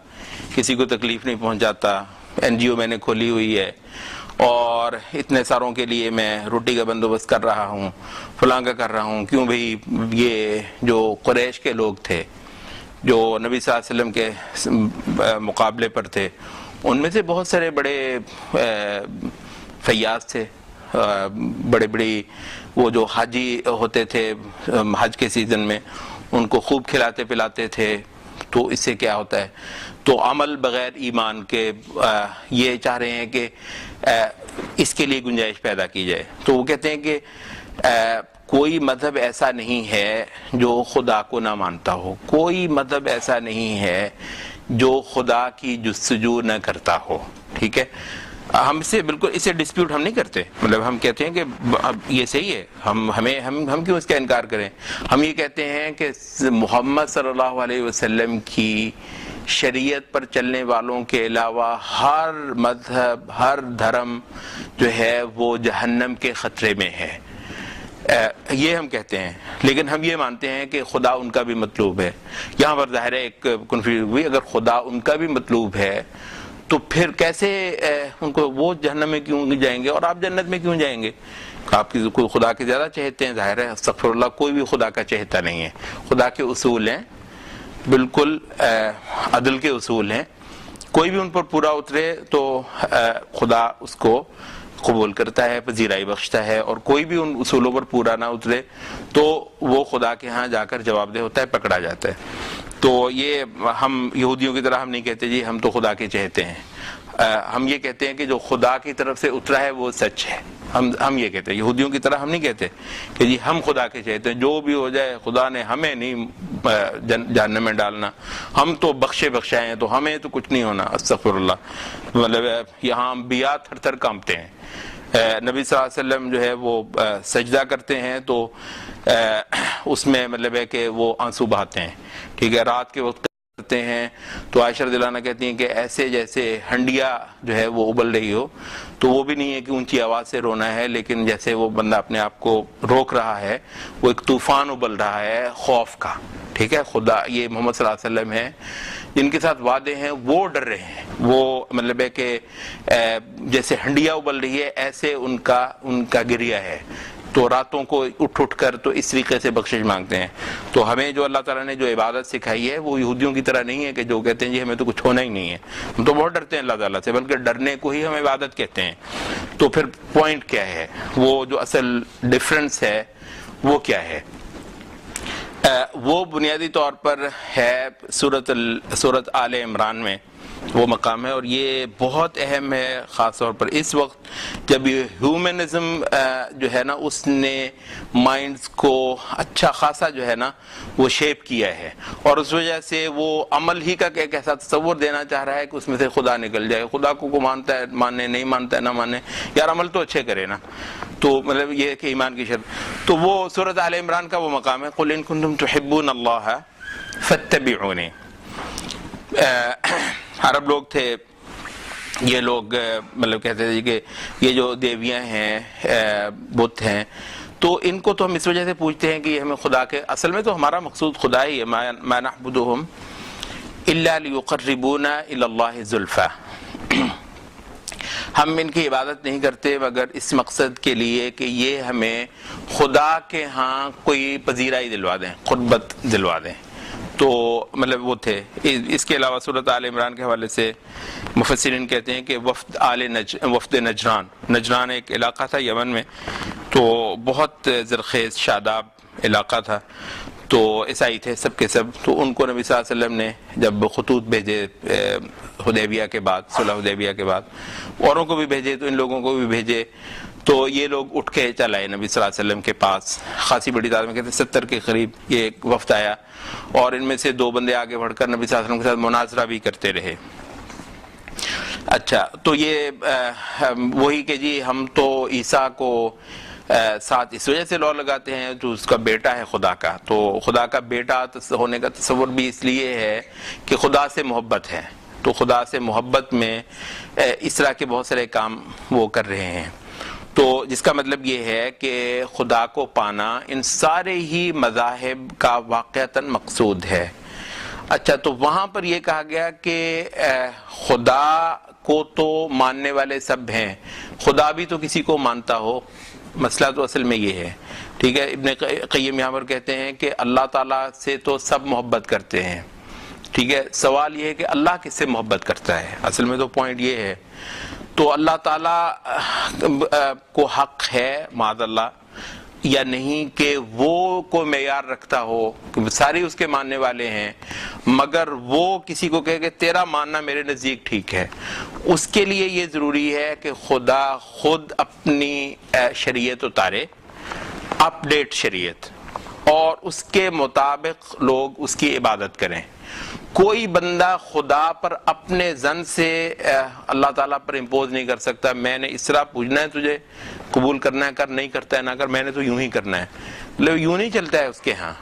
کسی کو تکلیف نہیں پہنچاتا، NGO میں نے کھولی ہوئی ہے اور اتنے ساروں کے لیے میں روٹی کا بندوبست کر رہا ہوں، فلاں کا کر رہا ہوں. کیوں بھئی یہ جو قریش کے لوگ تھے جو نبی صلی اللہ علیہ وسلم کے مقابلے پر تھے، ان میں سے بہت سارے بڑے فیاض تھے، بڑے بڑی وہ جو حاجی ہوتے تھے حج کے سیزن میں ان کو خوب کھلاتے پلاتے تھے. تو اس سے کیا ہوتا ہے، تو عمل بغیر ایمان کے یہ چاہ رہے ہیں کہ اس کے لیے گنجائش پیدا کی جائے. تو وہ کہتے ہیں کہ کوئی مذہب ایسا نہیں ہے جو خدا کو نہ مانتا ہو، کوئی مذہب ایسا نہیں ہے جو خدا کی جستجو نہ کرتا ہو. ٹھیک ہے، ہم سے بالکل اسے ڈسپیوٹ ہم نہیں کرتے، مطلب ہم کہتے ہیں کہ یہ صحیح ہے، ہم کیوں اس کا انکار کریں. ہم یہ کہتے ہیں کہ محمد صلی اللہ علیہ وسلم کی شریعت پر چلنے والوں کے علاوہ ہر مذہب ہر دھرم جو ہے وہ جہنم کے خطرے میں ہے، یہ ہم کہتے ہیں. لیکن ہم یہ مانتے ہیں کہ خدا ان کا بھی مطلوب ہے. یہاں پر ظاہر ہے ایک کنفیوژن ہوئی، اگر خدا ان کا بھی مطلوب ہے تو پھر کیسے ان کو وہ جہنم میں کیوں جائیں گے اور آپ جنت میں کیوں جائیں گے؟ آپ کی کوئی خدا کے زیادہ چہتے ہیں، ظاہر ہے استغفر اللہ، کوئی بھی خدا کا چہتا نہیں ہے. خدا کے اصول ہیں، بالکل عدل کے اصول ہیں، کوئی بھی ان پر پورا اترے تو خدا اس کو قبول کرتا ہے، پذیرائی بخشتا ہے، اور کوئی بھی ان اصولوں پر پورا نہ اترے تو وہ خدا کے ہاں جا کر جواب دہ ہوتا ہے، پکڑا جاتا ہے. تو یہ ہم یہودیوں کی طرح ہم نہیں کہتے جی ہم تو خدا کے چہتے ہیں. ہم یہ کہتے ہیں کہ جو خدا کی طرف سے اترا ہے وہ سچ ہے. ہم یہ کہتے ہیں، یہودیوں کی طرح ہم نہیں کہتے کہ جی ہم خدا کے چہتے ہیں، جو بھی ہو جائے خدا نے ہمیں نہیں جہنم میں ڈالنا، ہم تو بخشے ہیں تو ہمیں تو کچھ نہیں ہونا. استغفر اللہ، مطلب یہاں انبیاء تھر تھر کانپتے ہیں. نبی صلی اللہ علیہ وسلم جو ہے وہ سجدہ کرتے ہیں تو اس میں مطلب ہے کہ وہ آنسو بہاتے ہیں. ٹھیک ہے، رات کے وقت کرتے ہیں تو عائشہ رضی اللہ عنہا کہتی ہیں کہ ایسے جیسے ہنڈیا جو ہے وہ ابل رہی ہو، تو وہ بھی نہیں ہے کہ اونچی آواز سے رونا ہے، لیکن جیسے وہ بندہ اپنے آپ کو روک رہا ہے، وہ ایک طوفان ابل رہا ہے خوف کا. ٹھیک ہے، خدا یہ محمد صلی اللہ علیہ وسلم ہیں جن کے ساتھ وعدے ہیں، وہ ڈر رہے ہیں، وہ مطلب ہے کہ جیسے ہنڈیا ابل رہی ہے ایسے ان کا گریہ ہے. تو راتوں کو اٹھ کر تو اس طریقے سے بخشش مانگتے ہیں. تو ہمیں جو اللہ تعالیٰ نے جو عبادت سکھائی ہے وہ یہودیوں کی طرح نہیں ہے کہ جو کہتے ہیں جی ہمیں تو کچھ ہونا ہی نہیں ہے. ہم تو بہت ڈرتے ہیں اللہ تعالیٰ سے، بلکہ ڈرنے کو ہی ہم عبادت کہتے ہیں. تو پھر پوائنٹ کیا ہے، وہ جو اصل ڈفرنس ہے وہ کیا ہے؟ وہ بنیادی طور پر ہے سورۃ آل عمران میں وہ مقام ہے، اور یہ بہت اہم ہے خاص طور پر اس وقت جب یہ ہیومنزم جو ہے نا اس نے مائنڈز کو اچھا خاصا جو ہے نا وہ شیپ کیا ہے، اور اس وجہ سے وہ عمل ہی کا ایک ایسا تصور دینا چاہ رہا ہے کہ اس میں سے خدا نکل جائے. خدا کو مانتا ہے مانے، نہیں مانتا ہے نہ مانے، یار عمل تو اچھے کرے نا. تو مطلب یہ ہے کہ ایمان کی شرط. تو وہ سورۃ آل عمران کا وہ مقام ہے، قُلْ إِن كُنتُمْ تُحِبُّونَ اللَّهَ فَاتَّبِعُونِي. عرب لوگ تھے، یہ لوگ مطلب کہتے تھے کہ یہ جو دیویاں ہیں بت ہیں، تو ان کو تو ہم اس وجہ سے پوچھتے ہیں کہ یہ ہمیں خدا کے، اصل میں تو ہمارا مقصود خدا ہی ہے. مَا نَعْبُدُهُمْ إِلَّا لِيُقَرِّبُونَ إِلَى اللَّهِ زُلْفَىٰ. ہم ان کی عبادت نہیں کرتے مگر اس مقصد کے لیے کہ یہ ہمیں خدا کے ہاں کوئی پذیرائی دلوا دیں، قربت دلوا دیں. تو مطلب وہ تھے. اس کے علاوہ سورۃ آل عمران کے حوالے سے مفسرین کہتے ہیں کہ وفد نجران ایک علاقہ تھا یمن میں، تو بہت زرخیز شاداب علاقہ تھا، تو عیسائی تھے سب کے سب. تو ان کو نبی صلی اللہ علیہ وسلم نے جب خطوط بھیجے حدیبیہ کے بعد، صلح حدیبیہ کے بعد، اوروں کو بھی بھیجے تو ان لوگوں کو بھی بھیجے. تو یہ لوگ اٹھ کے چل آئے نبی صلی اللہ علیہ وسلم کے پاس، خاصی بڑی تعداد میں، کہتے 70 کے قریب یہ ایک وفد آیا، اور ان میں سے 2 بندے آگے بڑھ کر نبی صلی اللہ علیہ وسلم کے ساتھ مناظرہ بھی کرتے رہے. اچھا، تو یہ وہی کہ جی ہم تو عیسیٰ کو ساتھ اس وجہ سے لو لگاتے ہیں جو اس کا بیٹا ہے خدا کا. تو خدا کا بیٹا ہونے کا تصور بھی اس لیے ہے کہ خدا سے محبت ہے. تو خدا سے محبت میں اس طرح کے بہت سارے کام وہ کر رہے ہیں. تو جس کا مطلب یہ ہے کہ خدا کو پانا ان سارے ہی مذاہب کا واقعتاً مقصود ہے. اچھا، تو وہاں پر یہ کہا گیا کہ خدا کو تو ماننے والے سب ہیں، خدا بھی تو کسی کو مانتا ہو. مسئلہ تو اصل میں یہ ہے، ٹھیک ہے. ابن قیم یہاں پر کہتے ہیں کہ اللہ تعالیٰ سے تو سب محبت کرتے ہیں، ٹھیک ہے. سوال یہ ہے کہ اللہ کس سے محبت کرتا ہے؟ اصل میں تو پوائنٹ یہ ہے. تو اللہ تعالیٰ کو حق ہے معاذ اللہ یا نہیں کہ وہ کوئی معیار رکھتا ہو کہ سارے اس کے ماننے والے ہیں مگر وہ کسی کو کہے کہ تیرا ماننا میرے نزدیک ٹھیک ہے؟ اس کے لیے یہ ضروری ہے کہ خدا خود اپنی شریعت اتارے، اپڈیٹ شریعت، اور اس کے مطابق لوگ اس کی عبادت کریں. کوئی بندہ خدا پر اپنے ظن سے اللہ تعالیٰ پر امپوز نہیں کر سکتا. میں نے اس طرح پوچھنا ہے تجھے، قبول کرنا ہے کر، نہیں کرتا ہے نہ کر، میں نے تو یوں ہی کرنا ہے. مطلب یوں نہیں چلتا ہے اس کے ہاں.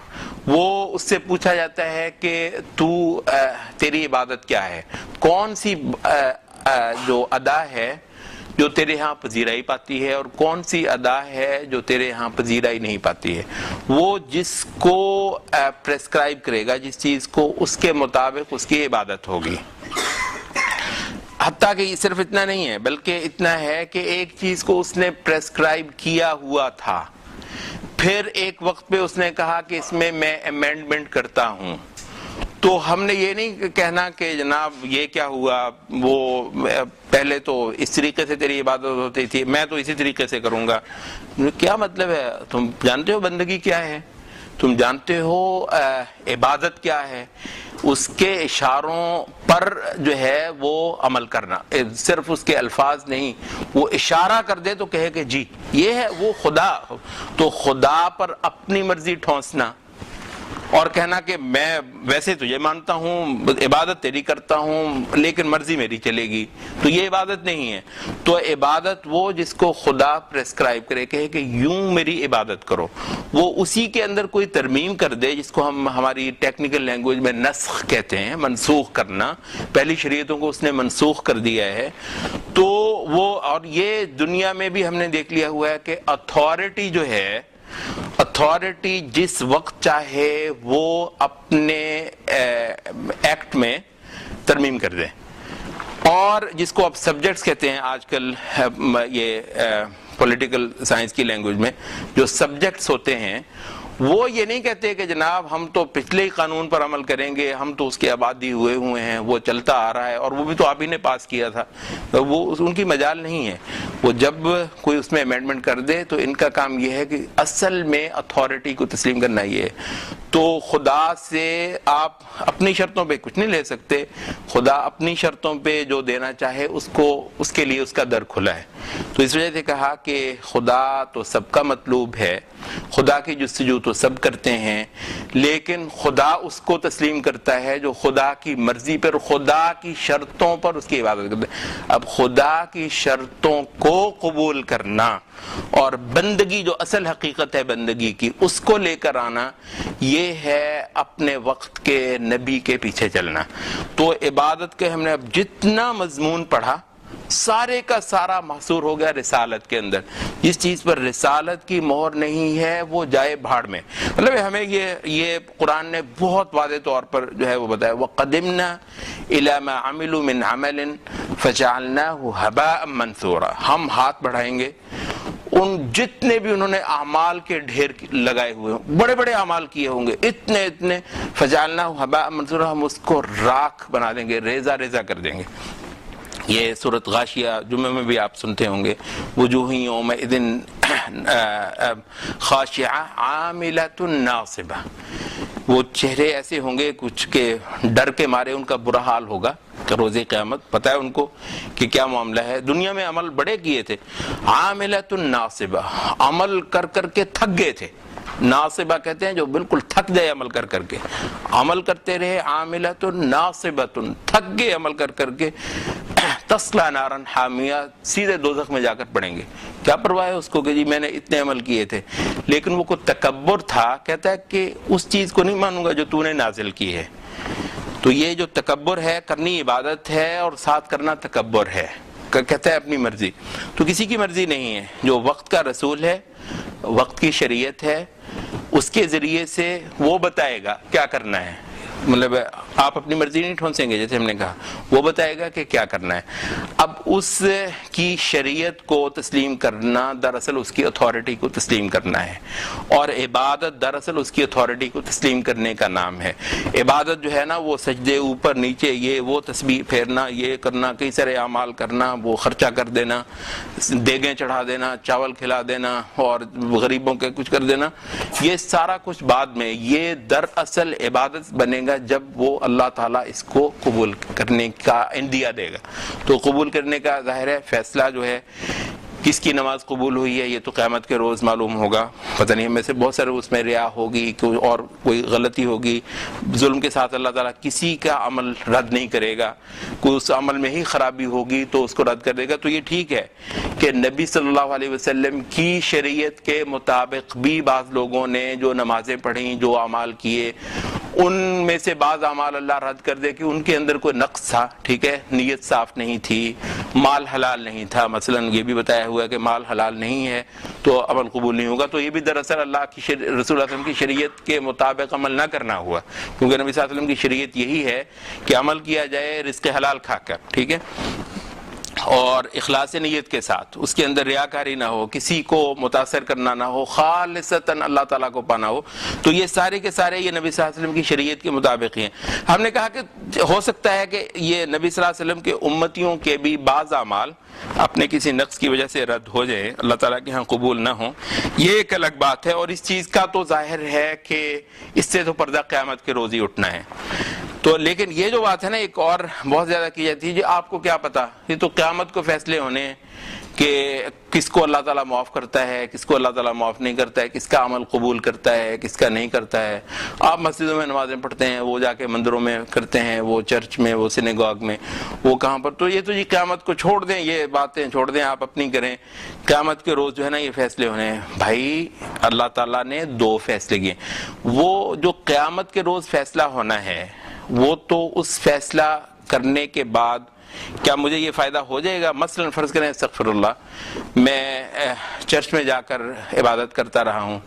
وہ اس سے پوچھا جاتا ہے کہ تیری عبادت کیا ہے، کون سی جو ادا ہے جو تیرے ہاں پذیرائی پاتی ہے اور کون سی ادا ہے جو تیرے ہاں پذیرائی نہیں پاتی ہے. وہ جس کو پریسکرائب کرے گا جس چیز کو، اس کے مطابق اس کی عبادت ہوگی. حتیٰ کہ یہ صرف اتنا نہیں ہے بلکہ اتنا ہے کہ ایک چیز کو اس نے پریسکرائب کیا ہوا تھا، پھر ایک وقت پہ اس نے کہا کہ اس میں امینڈمنٹ کرتا ہوں. تو ہم نے یہ نہیں کہنا کہ جناب یہ کیا ہوا، وہ پہلے تو اس طریقے سے تیری عبادت ہوتی تھی، میں تو اسی طریقے سے کروں گا. کیا مطلب ہے؟ تم جانتے ہو بندگی کیا ہے؟ تم جانتے ہو عبادت کیا ہے؟ اس کے اشاروں پر جو ہے وہ عمل کرنا، صرف اس کے الفاظ نہیں. وہ اشارہ کر دے تو کہے کہ جی یہ ہے وہ خدا. تو خدا پر اپنی مرضی ٹھونسنا اور کہنا کہ میں ویسے تجھے مانتا ہوں، عبادت تیری کرتا ہوں لیکن مرضی میری چلے گی، تو یہ عبادت نہیں ہے. تو عبادت وہ جس کو خدا پریسکرائب کرے، کہے کہ یوں میری عبادت کرو. وہ اسی کے اندر کوئی ترمیم کر دے جس کو ہم ہماری ٹیکنیکل لینگویج میں نسخ کہتے ہیں، منسوخ کرنا. پہلی شریعتوں کو اس نے منسوخ کر دیا ہے. تو وہ، اور یہ دنیا میں بھی ہم نے دیکھ لیا ہوا ہے کہ اتھارٹی جو ہے، اتھارٹی جس وقت چاہے وہ اپنے ایکٹ میں ترمیم کر دے. اور جس کو اب سبجیکٹس کہتے ہیں آج کل یہ پولیٹیکل سائنس کی لینگویج میں، جو سبجیکٹس ہوتے ہیں وہ یہ نہیں کہتے کہ جناب ہم تو پچھلے ہی قانون پر عمل کریں گے، ہم تو اس کے آبادی ہوئے ہیں، وہ چلتا آ رہا ہے اور وہ بھی تو آپ ہی نے پاس کیا تھا. وہ ان کی مجال نہیں ہے. وہ جب کوئی اس میں امینڈمنٹ کر دے تو ان کا کام یہ ہے کہ اصل میں اتھارٹی کو تسلیم کرنا یہ ہے. تو خدا سے آپ اپنی شرطوں پہ کچھ نہیں لے سکتے. خدا اپنی شرطوں پہ جو دینا چاہے اس کے لیے اس کا در کھلا ہے. تو اس وجہ سے کہا کہ خدا تو سب کا مطلوب ہے، خدا کی جستجو تو سب کرتے ہیں، لیکن خدا اس کو تسلیم کرتا ہے جو خدا کی مرضی پر، خدا کی شرطوں پر اس کی عبادت کرتا ہے. اب خدا کی شرطوں کو قبول کرنا اور بندگی جو اصل حقیقت ہے بندگی کی اس کو لے کر آنا، یہ ہے اپنے وقت کے نبی کے پیچھے چلنا. تو عبادت کے ہم نے اب جتنا مضمون پڑھا سارے کا سارا محصور ہو گیا رسالت کے اندر. جس چیز پر رسالت کی مہر نہیں ہے وہ جائے بھاڑ میں. مطلب ہمیں یہ قرآن نے بہت واضح طور پر جو ہے وہ بتایا، وَقَدِمْنَا إِلَى مَا عَمِلُوا مِنْ عَمَلٍ فَجَعَلْنَاهُ هَبَاءً مَنْثُورًا. ہم ہاتھ بڑھائیں گے ان جتنے بھی انہوں نے اعمال کے ڈھیر لگائے ہوئے ہوں، بڑے بڑے اعمال کیے ہوں گے اتنے فَجَعَلْنَاهُ هَبَاءً مَنْثُورًا، ہم اس کو راکھ بنا دیں گے، ریزہ ریزہ کر دیں گے. یہ سورۃ غاشیہ جمعہ میں بھی آپ سنتے ہوں گے، وجوہ یومئذ خاشعہ عاملۃ ناصبہ. وہ چہرے ایسے ہوں گے کچھ کہ ڈر کے مارے ان کا برا حال ہوگا کہ روز قیامت پتہ ہے ان کو کہ کیا معاملہ ہے. دنیا میں عمل بڑے کیے تھے، عاملۃ ناصبہ، عمل کر کر کے تھک گئے تھے. ناصبہ کہتے ہیں جو بالکل تھک جائے عمل کر کر کے، عمل کرتے رہے. عاملۃ ناصبۃ، تھک گئے عمل کر کر کے. تصلی نارا حامیہ، سیدھے دوزخ میں جا کر پڑیں گے. کیا پرواہ ہے اس کو کہ جی میں نے اتنے عمل کیے تھے، لیکن وہ کوئی تکبر تھا. کہتا ہے کہ اس چیز کو نہیں مانوں گا جو تو نے نازل کی ہے. تو یہ جو تکبر ہے، کرنی عبادت ہے اور ساتھ کرنا تکبر ہے، کہتا ہے اپنی مرضی، تو کسی کی مرضی نہیں ہے، جو وقت کا رسول ہے، وقت کی شریعت ہے، اس کے ذریعے سے وہ بتائے گا کیا کرنا ہے، مطلب آپ اپنی مرضی نہیں ٹھونسیں گے، جیسے ہم نے کہا، وہ بتائے گا کہ کیا کرنا ہے۔ اب اس کی شریعت کو تسلیم کرنا دراصل اس کی اتھارٹی کو تسلیم کرنا ہے، اور عبادت دراصل اس کی اتھارٹی کو تسلیم کرنے کا نام ہے۔ عبادت جو ہے نا وہ سجدے اوپر نیچے، یہ وہ تسبیح پھیرنا، یہ کرنا، کئی سارے اعمال کرنا، وہ خرچہ کر دینا، دیگیں چڑھا دینا، چاول کھلا دینا اور غریبوں کے کچھ کر دینا، یہ سارا کچھ بعد میں، یہ دراصل عبادت بنے گا جب وہ اللہ تعالیٰ اس کو قبول کرنے کا عندیہ دے گا۔ تو قبول کرنے کا ظاہر ہے فیصلہ جو ہے کس کی نماز قبول ہوئی ہے یہ تو قیامت کے روز معلوم ہوگا، پتہ نہیں ہم میں سے بہت سارے اس میں ریا ہوگی اور کوئی غلطی ہوگی، ظلم کے ساتھ اللہ تعالیٰ کسی کا عمل رد نہیں کرے گا، کوئی اس عمل میں ہی خرابی ہوگی تو اس کو رد کر دے گا۔ تو یہ ٹھیک ہے کہ نبی صلی اللہ علیہ وسلم کی شریعت کے مطابق بھی بعض لوگوں نے جو نمازیں پڑھیں، جو اعمال کیے، ان میں سے بعض اعمال اللہ رد کر دے کہ ان کے اندر کوئی نقص تھا، ٹھیک ہے، نیت صاف نہیں تھی، مال حلال نہیں تھا، مثلا یہ بھی بتایا ہوا ہے کہ مال حلال نہیں ہے تو عمل قبول نہیں ہوگا، تو یہ بھی دراصل اللہ کی رسول اللہ صلی اللہ علیہ وسلم کی شریعت کے مطابق عمل نہ کرنا ہوا، کیونکہ نبی صلی اللہ علیہ وسلم کی شریعت یہی ہے کہ عمل کیا جائے رزق حلال کھا کر، ٹھیک ہے، اور اخلاص نیت کے ساتھ، اس کے اندر ریاکاری نہ ہو، کسی کو متاثر کرنا نہ ہو، خالصتاً اللہ تعالیٰ کو پانا ہو، تو یہ سارے کے سارے یہ نبی صلی اللہ علیہ وسلم کی شریعت کے مطابق ہی ہیں۔ ہم نے کہا کہ ہو سکتا ہے کہ یہ نبی صلی اللہ علیہ وسلم کے امتیوں کے بھی بعض اعمال اپنے کسی نقص کی وجہ سے رد ہو جائیں، اللہ تعالیٰ کے ہاں قبول نہ ہوں، یہ ایک الگ بات ہے، اور اس چیز کا تو ظاہر ہے کہ اس سے تو پردہ قیامت کے روز ہی اٹھنا ہے۔ تو لیکن یہ جو بات ہے نا ایک اور بہت زیادہ کی جاتی ہے، جی آپ کو کیا پتا، یہ تو قیامت کو فیصلے ہونے ہیں کہ کس کو اللہ تعالیٰ معاف کرتا ہے، کس کو اللہ تعالیٰ معاف نہیں کرتا ہے، کس کا عمل قبول کرتا ہے، کس کا نہیں کرتا ہے۔ آپ مسجدوں میں نمازیں پڑھتے ہیں، وہ جا کے مندروں میں کرتے ہیں، وہ چرچ میں، وہ سینیگاگ میں، وہ کہاں پر، تو یہ تو یہ قیامت کو چھوڑ دیں، یہ باتیں چھوڑ دیں، آپ اپنی کریں، قیامت کے روز جو ہے نا یہ فیصلے ہونے ہیں۔ بھائی اللہ تعالیٰ نے دو فیصلے کیے، وہ جو قیامت کے روز فیصلہ ہونا ہے وہ تو اس فیصلہ کرنے کے بعد کیا مجھے یہ فائدہ ہو جائے گا، مثلا فرض کریں استغفر اللہ میں چرچ میں جا کر عبادت کرتا رہا ہوں،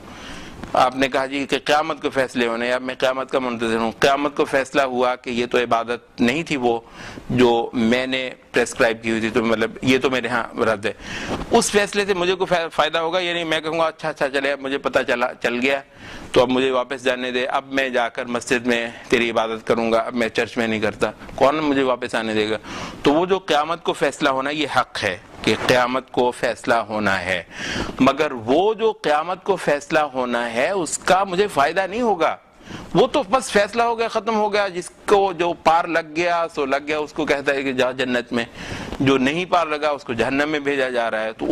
آپ نے کہا جی کہ قیامت کو فیصلے ہونے، اب میں قیامت کا منتظر ہوں، قیامت کو فیصلہ ہوا کہ یہ تو عبادت نہیں تھی وہ جو میں نے پریسکرائب کی ہوئی تھی، تو مطلب یہ تو میرے ہاں رد ہے، اس فیصلے سے مجھے کوئی فائدہ ہوگا؟ یعنی میں کہوں گا اچھا چلے، اب مجھے پتہ چل گیا تو اب مجھے واپس جانے دے، اب میں جا کر مسجد میں تیری عبادت کروں گا، اب میں چرچ میں نہیں کرتا، کون مجھے واپس آنے دے گا؟ تو وہ جو قیامت کو فیصلہ ہونا یہ حق ہے کہ قیامت کو فیصلہ ہونا ہے، مگر وہ جو قیامت کو فیصلہ ہونا ہے اس کا مجھے فائدہ نہیں ہوگا، وہ تو بس فیصلہ ہو گیا، ختم ہو گیا، جس کو جو پار لگ گیا سو لگ گیا، اس کو کہتا ہے کہ جا جنت میں، جو نہیں پار لگا اس کو جہنم میں بھیجا جا رہا ہے۔ تو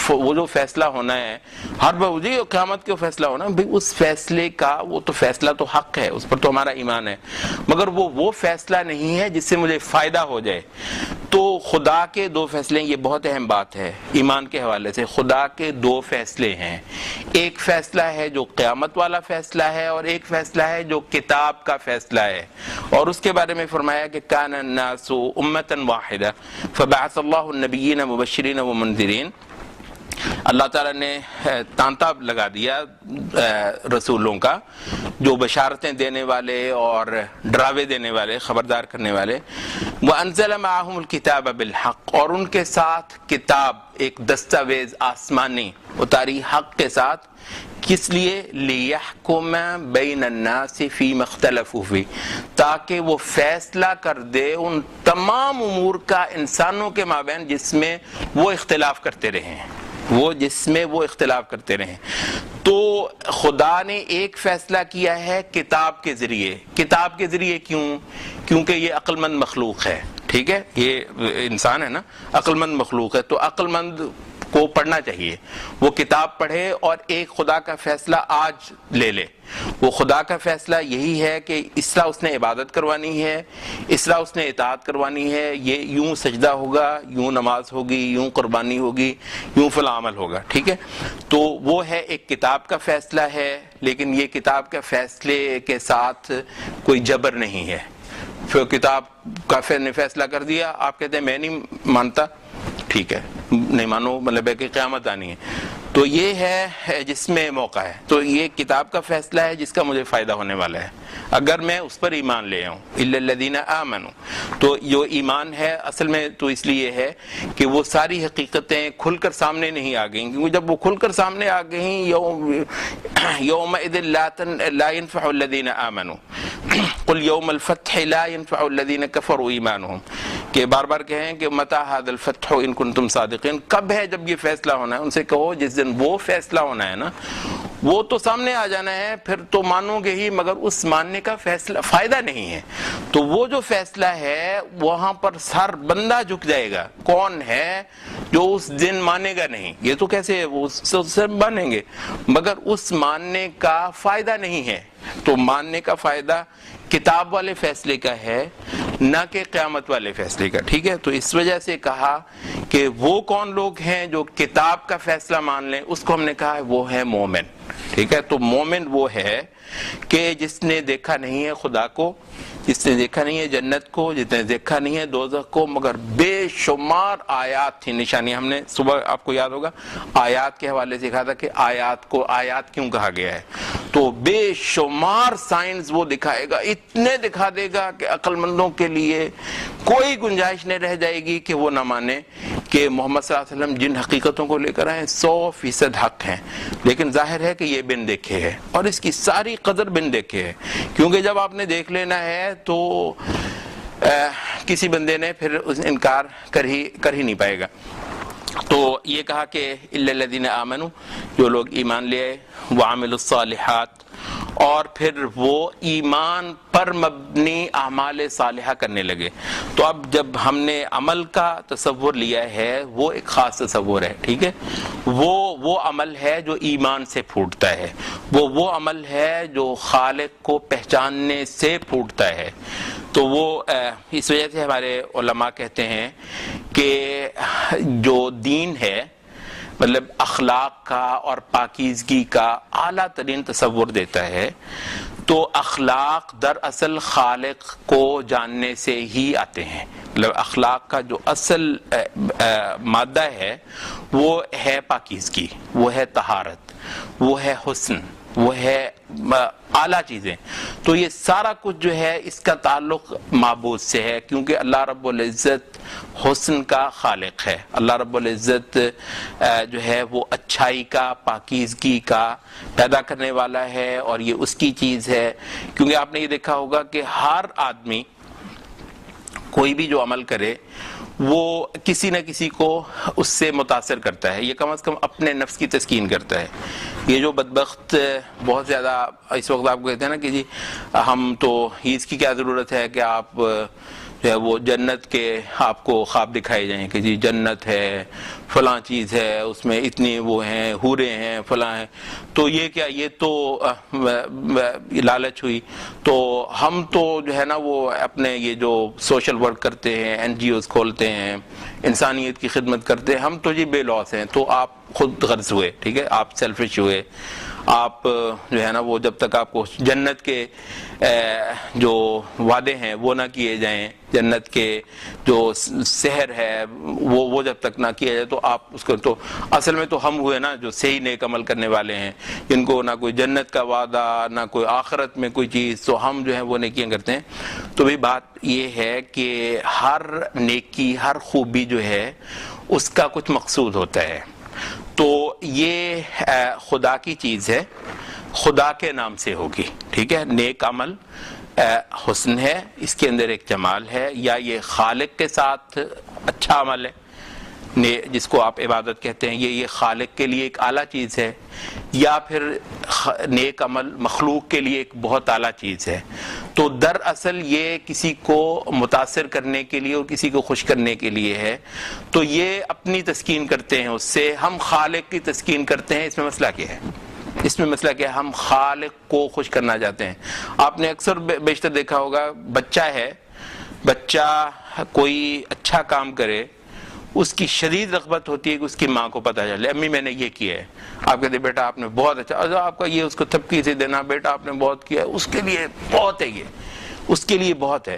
وہ جو فیصلہ ہونا ہے ہر بجے قیامت کے فیصلہ ہونا بھائی، اس فیصلے کا وہ تو فیصلہ تو حق ہے، اس پر تو ہمارا ایمان ہے، مگر وہ فیصلہ نہیں ہے جس سے مجھے فائدہ ہو جائے۔ تو خدا کے دو فیصلے، یہ بہت اہم بات ہے ایمان کے حوالے سے، خدا کے دو فیصلے ہیں، ایک فیصلہ ہے جو قیامت والا فیصلہ ہے اور ایک فیصلہ ہے جو کتاب کا فیصلہ ہے، اور اس کے بارے میں فرمایا کہ کان الناس امۃ واحدہ فبعث اللہ النبیین مبشرین ومنذرین، اللہ تعالیٰ نے تانتا لگا دیا رسولوں کا جو بشارتیں دینے والے اور ڈراوے دینے والے، خبردار کرنے والے، وَأَنزَلَ مَعَهُمُ الْكِتَابَ بِالْحَقِّ، اور ان کے ساتھ کتاب ایک دستاویز آسمانی اتاری حق کے ساتھ، کس لیے؟ لِيَحْكُمَ بَيْنَ النَّاسِ فِي مَا اخْتَلَفُوا فِيهِ، تاکہ وہ فیصلہ کر دے ان تمام امور کا انسانوں کے مابین جس میں وہ اختلاف کرتے رہے ہیں، وہ اختلاف کرتے رہیں۔ تو خدا نے ایک فیصلہ کیا ہے کتاب کے ذریعے، کتاب کے ذریعے کیونکہ یہ عقل مند مخلوق ہے، ٹھیک ہے، یہ انسان ہے نا، عقل مند مخلوق ہے، تو عقل مند کو پڑھنا چاہیے، وہ کتاب پڑھے اور ایک خدا کا فیصلہ آج لے لے۔ وہ خدا کا فیصلہ یہی ہے کہ اس طرح اس نے عبادت کروانی ہے، اس طرح اس نے اطاعت کروانی ہے، یہ یوں سجدہ ہوگا، یوں نماز ہوگی، یوں قربانی ہوگی، یوں فلاں عمل ہوگا، ٹھیک ہے۔ تو وہ ہے ایک کتاب کا فیصلہ ہے، لیکن یہ کتاب کے فیصلے کے ساتھ کوئی جبر نہیں ہے، پھر کتاب کا نے فیصلہ کر دیا، آپ کہتے ہیں میں نہیں مانتا، ٹھیک ہے نہیں مانو، مطلب ہے کہ قیامت آنی ہے، تو یہ ہے جس میں موقع ہے، تو یہ کتاب کا فیصلہ ہے جس کا مجھے فائدہ ہونے والا ہے اگر میں اس پر ایمان لے آؤں، الا الذین آمنوا، تو جو ایمان ہے اصل میں تو اس لیے ہے کہ وہ ساری حقیقتیں کھل کر سامنے نہیں آ گئیں، کیونکہ جب وہ کھل کر سامنے آ گئیں یومئذ لا ينفع الذین آمنوا قل یوم الفتح لا ينفع الذین کفروا ایمانهم، کہ بار بار کہیں کہ متی ھذا الفتح ان کنتم صادقین، کب ہے جب یہ فیصلہ ہونا ہے، ان سے کہو جس دن وہ فیصلہ ہونا ہے نا وہ تو سامنے آ جانا ہے، پھر تو مانو گے ہی مگر اس ماننے کا فیصلہ فائدہ نہیں ہے، تو وہ جو فیصلہ ہے وہاں پر ہر بندہ جھک جائے گا، کون ہے جو اس دن مانے گا نہیں، یہ تو کیسے وہ سب مانیں گے مگر اس ماننے کا فائدہ نہیں ہے، تو ماننے کا فائدہ کتاب والے فیصلے کا ہے نہ کہ قیامت والے فیصلے کا، ٹھیک ہے، تو اس وجہ سے کہا کہ وہ کون لوگ ہیں جو کتاب کا فیصلہ مان لیں، اس کو ہم نے کہا وہ ہے مومن، ٹھیک ہے، تو مومن وہ ہے کہ جس نے دیکھا نہیں ہے خدا کو، جس نے دیکھا نہیں ہے جنت کو، جس نے دیکھا نہیں ہے دوزخ کو، مگر بے شمار آیات تھی، نشانیاں، ہم نے صبح آپ کو یاد ہوگا آیات کے حوالے سے کہا تھا کہ آیات کو آیات کیوں کہا گیا ہے، تو بے شمار سائنس وہ دکھائے گا، اتنے دکھا دے گا کہ عقل مندوں کے لیے کوئی گنجائش نہیں رہ جائے گی کہ وہ نہ مانے کہ محمد صلی اللہ علیہ وسلم جن حقیقتوں کو لے کر آئے 100% حق ہیں، لیکن ظاہر ہے کہ یہ بن دیکھے ہے اور اس کی ساری قدر بن دیکھے ہے، کیونکہ جب آپ نے دیکھ لینا ہے تو کسی بندے نے پھر انکار کر ہی نہیں پائے گا، تو یہ کہا کہ الا الذین آمنوا، جو لوگ ایمان لے آئے، وعملوا الصالحات، اور پھر وہ ایمان پر مبنی اعمال صالحہ کرنے لگے، تو اب جب ہم نے عمل کا تصور لیا ہے وہ ایک خاص تصور ہے، ٹھیک ہے، وہ عمل ہے جو ایمان سے پھوٹتا ہے، وہ عمل ہے جو خالق کو پہچاننے سے پھوٹتا ہے، تو وہ اس وجہ سے ہمارے علماء کہتے ہیں کہ جو دین ہے مطلب اخلاق کا اور پاکیزگی کا اعلیٰ ترین تصور دیتا ہے، تو اخلاق دراصل خالق کو جاننے سے ہی آتے ہیں، مطلب اخلاق کا جو اصل مادہ ہے وہ ہے پاکیزگی، وہ ہے طہارت، وہ ہے حسن، وہ ہے اعلیٰ چیزیں، تو یہ سارا کچھ جو ہے اس کا تعلق معبود سے ہے، کیونکہ اللہ رب العزت حسن کا خالق ہے، اللہ رب العزت جو ہے وہ اچھائی کا، پاکیزگی کا پیدا کرنے والا ہے، اور یہ اس کی چیز ہے، کیونکہ آپ نے یہ دیکھا ہوگا کہ ہر آدمی کوئی بھی جو عمل کرے وہ کسی نہ کسی کو اس سے متاثر کرتا ہے، یہ کم از کم اپنے نفس کی تسکین کرتا ہے، یہ جو بدبخت بہت زیادہ اس وقت آپ کو کہتے ہیں نا کہ جی ہم تو اس کی کیا ضرورت ہے کہ آپ جو ہے وہ جنت کے آپ کو خواب دکھائے جائیں کہ جی جنت ہے، فلاں چیز ہے، اس میں اتنی وہ ہیں، حوریں ہیں، فلاں ہیں، تو یہ کیا، یہ تو لالچ ہوئی، تو ہم تو جو ہے نا وہ اپنے یہ جو سوشل ورک کرتے ہیں، NGOs کھولتے ہیں، انسانیت کی خدمت کرتے ہیں، ہم تو جی بے لوس ہیں، تو آپ خود غرض ہوئے، ٹھیک ہے، آپ سیلفش ہوئے، آپ جو ہے نا وہ جب تک آپ کو جنت کے جو وعدے ہیں وہ نہ کیے جائیں، جنت کے جو سحر ہے وہ جب تک نہ کیا جائے، تو آپ اس کو، تو اصل میں تو ہم ہوئے نا جو صحیح نیک عمل کرنے والے ہیں، جن کو نہ کوئی جنت کا وعدہ نہ کوئی آخرت میں کوئی چیز، تو ہم جو ہے وہ نیکیاں کرتے ہیں، تو بھی بات یہ ہے کہ ہر نیکی، ہر خوبی جو ہے اس کا کچھ مقصود ہوتا ہے، تو یہ خدا کی چیز ہے، خدا کے نام سے ہوگی، ٹھیک ہے، نیک عمل حسن ہے، اس کے اندر ایک جمال ہے، یا یہ خالق کے ساتھ اچھا عمل ہے جس کو آپ عبادت کہتے ہیں، یہ خالق کے لیے ایک اعلیٰ چیز ہے، یا پھر نیک عمل مخلوق کے لیے ایک بہت اعلیٰ چیز ہے، تو دراصل یہ کسی کو متاثر کرنے کے لیے اور کسی کو خوش کرنے کے لیے ہے، تو یہ اپنی تسکین کرتے ہیں، اس سے ہم خالق کی تسکین کرتے ہیں، اس میں مسئلہ کیا ہے؟ اس میں مسئلہ کیا ہے؟ ہم خالق کو خوش کرنا چاہتے ہیں، آپ نے اکثر بیشتر دیکھا ہوگا بچہ ہے، بچہ کوئی اچھا کام کرے، اس کی شدید رغبت ہوتی ہے کہ اس کی ماں کو پتہ چلے، امی میں نے یہ کیا ہے، آپ کہتے ہیں بیٹا آپ نے بہت اچھا، آپ کا یہ اس کو تھپکی سے دینا، بیٹا آپ نے بہت کیا ہے، اس کے لیے بہت ہے، یہ اس کے لیے بہت ہے،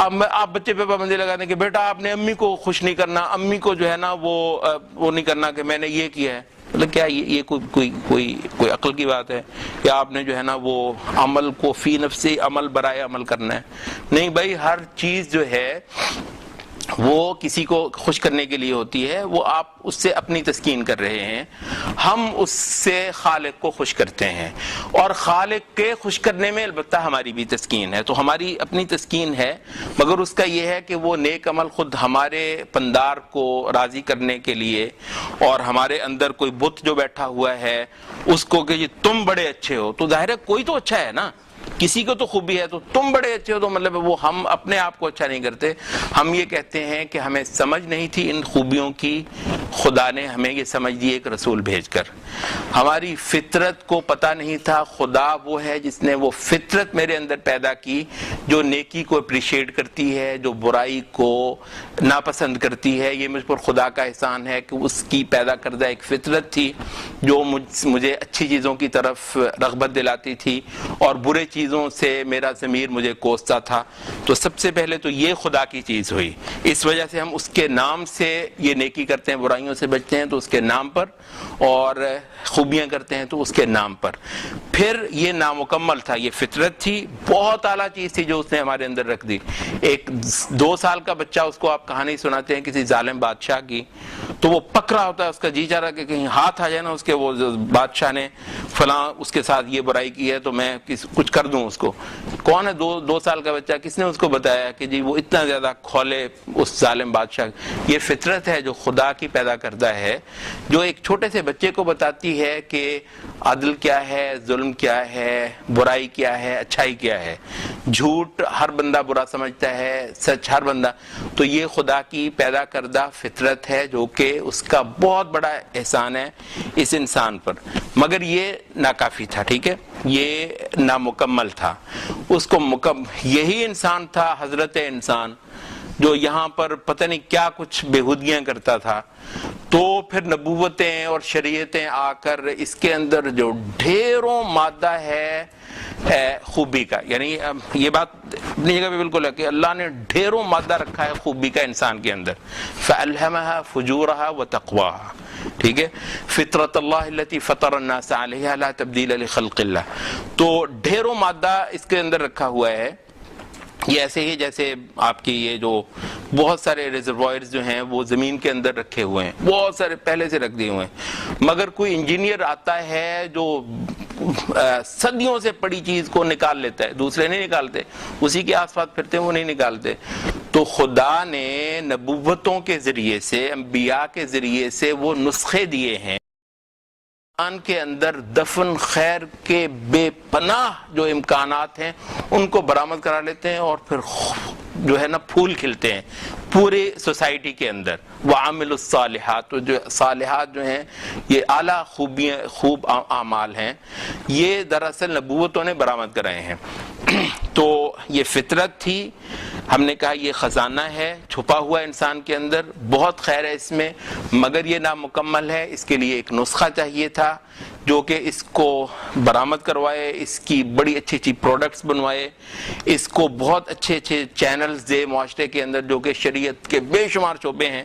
آپ بچے پہ پابندی لگا دیں کہ بیٹا آپ نے امی کو خوش نہیں کرنا، امی کو جو ہے نا وہ نہیں کرنا کہ میں نے یہ کیا ہے. مطلب کیا یہ کوئی عقل کی بات ہے کہ آپ نے جو ہے نا وہ عمل کو فی نفسی عمل برائے عمل کرنا ہے؟ نہیں بھائی، ہر چیز جو ہے وہ کسی کو خوش کرنے کے لیے ہوتی ہے. وہ آپ اس سے اپنی تسکین کر رہے ہیں، ہم اس سے خالق کو خوش کرتے ہیں، اور خالق کے خوش کرنے میں البتہ ہماری بھی تسکین ہے. تو ہماری اپنی تسکین ہے، مگر اس کا یہ ہے کہ وہ نیک عمل خود ہمارے پندار کو راضی کرنے کے لیے، اور ہمارے اندر کوئی بت جو بیٹھا ہوا ہے اس کو کہ تم بڑے اچھے ہو، تو ظاہر ہے کوئی تو اچھا ہے نا، کسی کو تو خوبی ہے، تو تم بڑے اچھے ہو، تو مطلب وہ ہم اپنے آپ کو اچھا نہیں کرتے. ہم یہ کہتے ہیں کہ ہمیں سمجھ نہیں تھی ان خوبیوں کی، خدا نے ہمیں یہ سمجھ دی ایک رسول بھیج کر. ہماری فطرت کو پتہ نہیں تھا خدا وہ ہے جس نے وہ فطرت میرے اندر پیدا کی جو نیکی کو اپریشیٹ کرتی ہے، جو برائی کو ناپسند کرتی ہے. یہ مجھ پر خدا کا احسان ہے کہ اس کی پیدا کردہ ایک فطرت تھی جو مجھے اچھی چیزوں کی طرف رغبت دلاتی تھی اور برے چیزوں سے میرا ضمیر مجھے کوستا تھا. تو سب سے پہلے تو یہ خدا کی چیز ہوئی. اس وجہ سے ہم اس کے نام سے یہ نیکی کرتے ہیں، برائیوں سے بچتے ہیں تو اس کے نام پر، اور خوبیاں کرتے ہیں تو اس کے نام پر. پھر یہ نامکمل تھا، یہ فطرت تھی، بہت اعلیٰ چیز تھی جو اس نے ہمارے اندر رکھ دی. ایک 2 سال کا بچہ، اس کو آپ کہانی سناتے ہیں کسی ظالم بادشاہ کی، تو وہ پک رہا ہوتا ہے، اس کا جی چاہ رہا کہ کہیں ہاتھ آ جائے نا اس کے، وہ بادشاہ نے فلاں اس کے ساتھ یہ برائی کی ہے تو میں کچھ کر دوں اس کو. کون ہے 2 سال کا بچہ؟ کس نے اس کو بتایا کہ جی وہ اتنا زیادہ کھولے اس ظالم بادشاہ؟ یہ فطرت ہے جو خدا کی پیدا کردہ ہے، جو ایک چھوٹے سے بچے کو بتاتی ہے کہ عدل کیا ہے، ظلم کیا ہے، برائی کیا ہے، اچھائی کیا ہے. جھوٹ ہر بندہ برا سمجھتا ہے، سچ ہر بندہ. تو یہ خدا کی پیدا کردہ فطرت ہے جو کہ اس کا بہت بڑا احسان ہے اس انسان پر. مگر یہ ناکافی تھا، ٹھیک ہے، یہ نامکمل تھا. اس کو یہی انسان تھا، حضرت انسان، جو یہاں پر پتہ نہیں کیا کچھ بےہودگیاں کرتا تھا. تو پھر نبوتیں اور شریعتیں آ کر اس کے اندر جو ڈھیروں مادہ ہے خوبی کا، یعنی یہ بات اپنی جگہ پہ بالکل ہے کہ اللہ نے ڈھیروں مادہ رکھا ہے خوبی کا انسان کے اندر. فَأَلْهَمَهَا فُجُورَهَا وَتَقْوَاهَا، ٹھیک ہے، فطرت اللہ التي فطر الناس علیہا لا تبدیل لخلق اللہ. تو ڈھیروں مادہ اس کے اندر رکھا ہوا ہے. یہ ایسے ہی جیسے آپ کی یہ جو بہت سارے ریزروائرز جو ہیں وہ زمین کے اندر رکھے ہوئے ہیں، بہت سارے پہلے سے رکھ دیے ہوئے ہیں، مگر کوئی انجینئر آتا ہے جو صدیوں سے پڑی چیز کو نکال لیتا ہے، دوسرے نہیں نکالتے، اسی کے آس پاس پھرتے ہیں، وہ نہیں نکالتے. تو خدا نے نبوتوں کے ذریعے سے، انبیاء کے ذریعے سے وہ نسخے دیے ہیں کے اندر دفن خیر کے بے پناہ جو امکانات ہیں ان کو برآمد کرا لیتے ہیں، اور پھر جو ہے نا پھول کھلتے ہیں پورے سوسائٹی کے اندر. وعامل الصالحات، تو جو صالحات جو ہیں یہ اعلیٰ خوب اعمال ہیں، یہ دراصل نبوتوں نے برآمد کرائے ہیں. تو یہ فطرت تھی، ہم نے کہا یہ خزانہ ہے چھپا ہوا انسان کے اندر، بہت خیر ہے اس میں، مگر یہ نامکمل ہے. اس کے لیے ایک نسخہ چاہیے تھا جو کہ اس کو برآمد کروائے، اس کی بڑی اچھی اچھی پروڈکٹس بنوائے، اس کو بہت اچھے اچھے چینلز دے معاشرے کے اندر جو کہ شریعت کے بے شمار شعبے ہیں.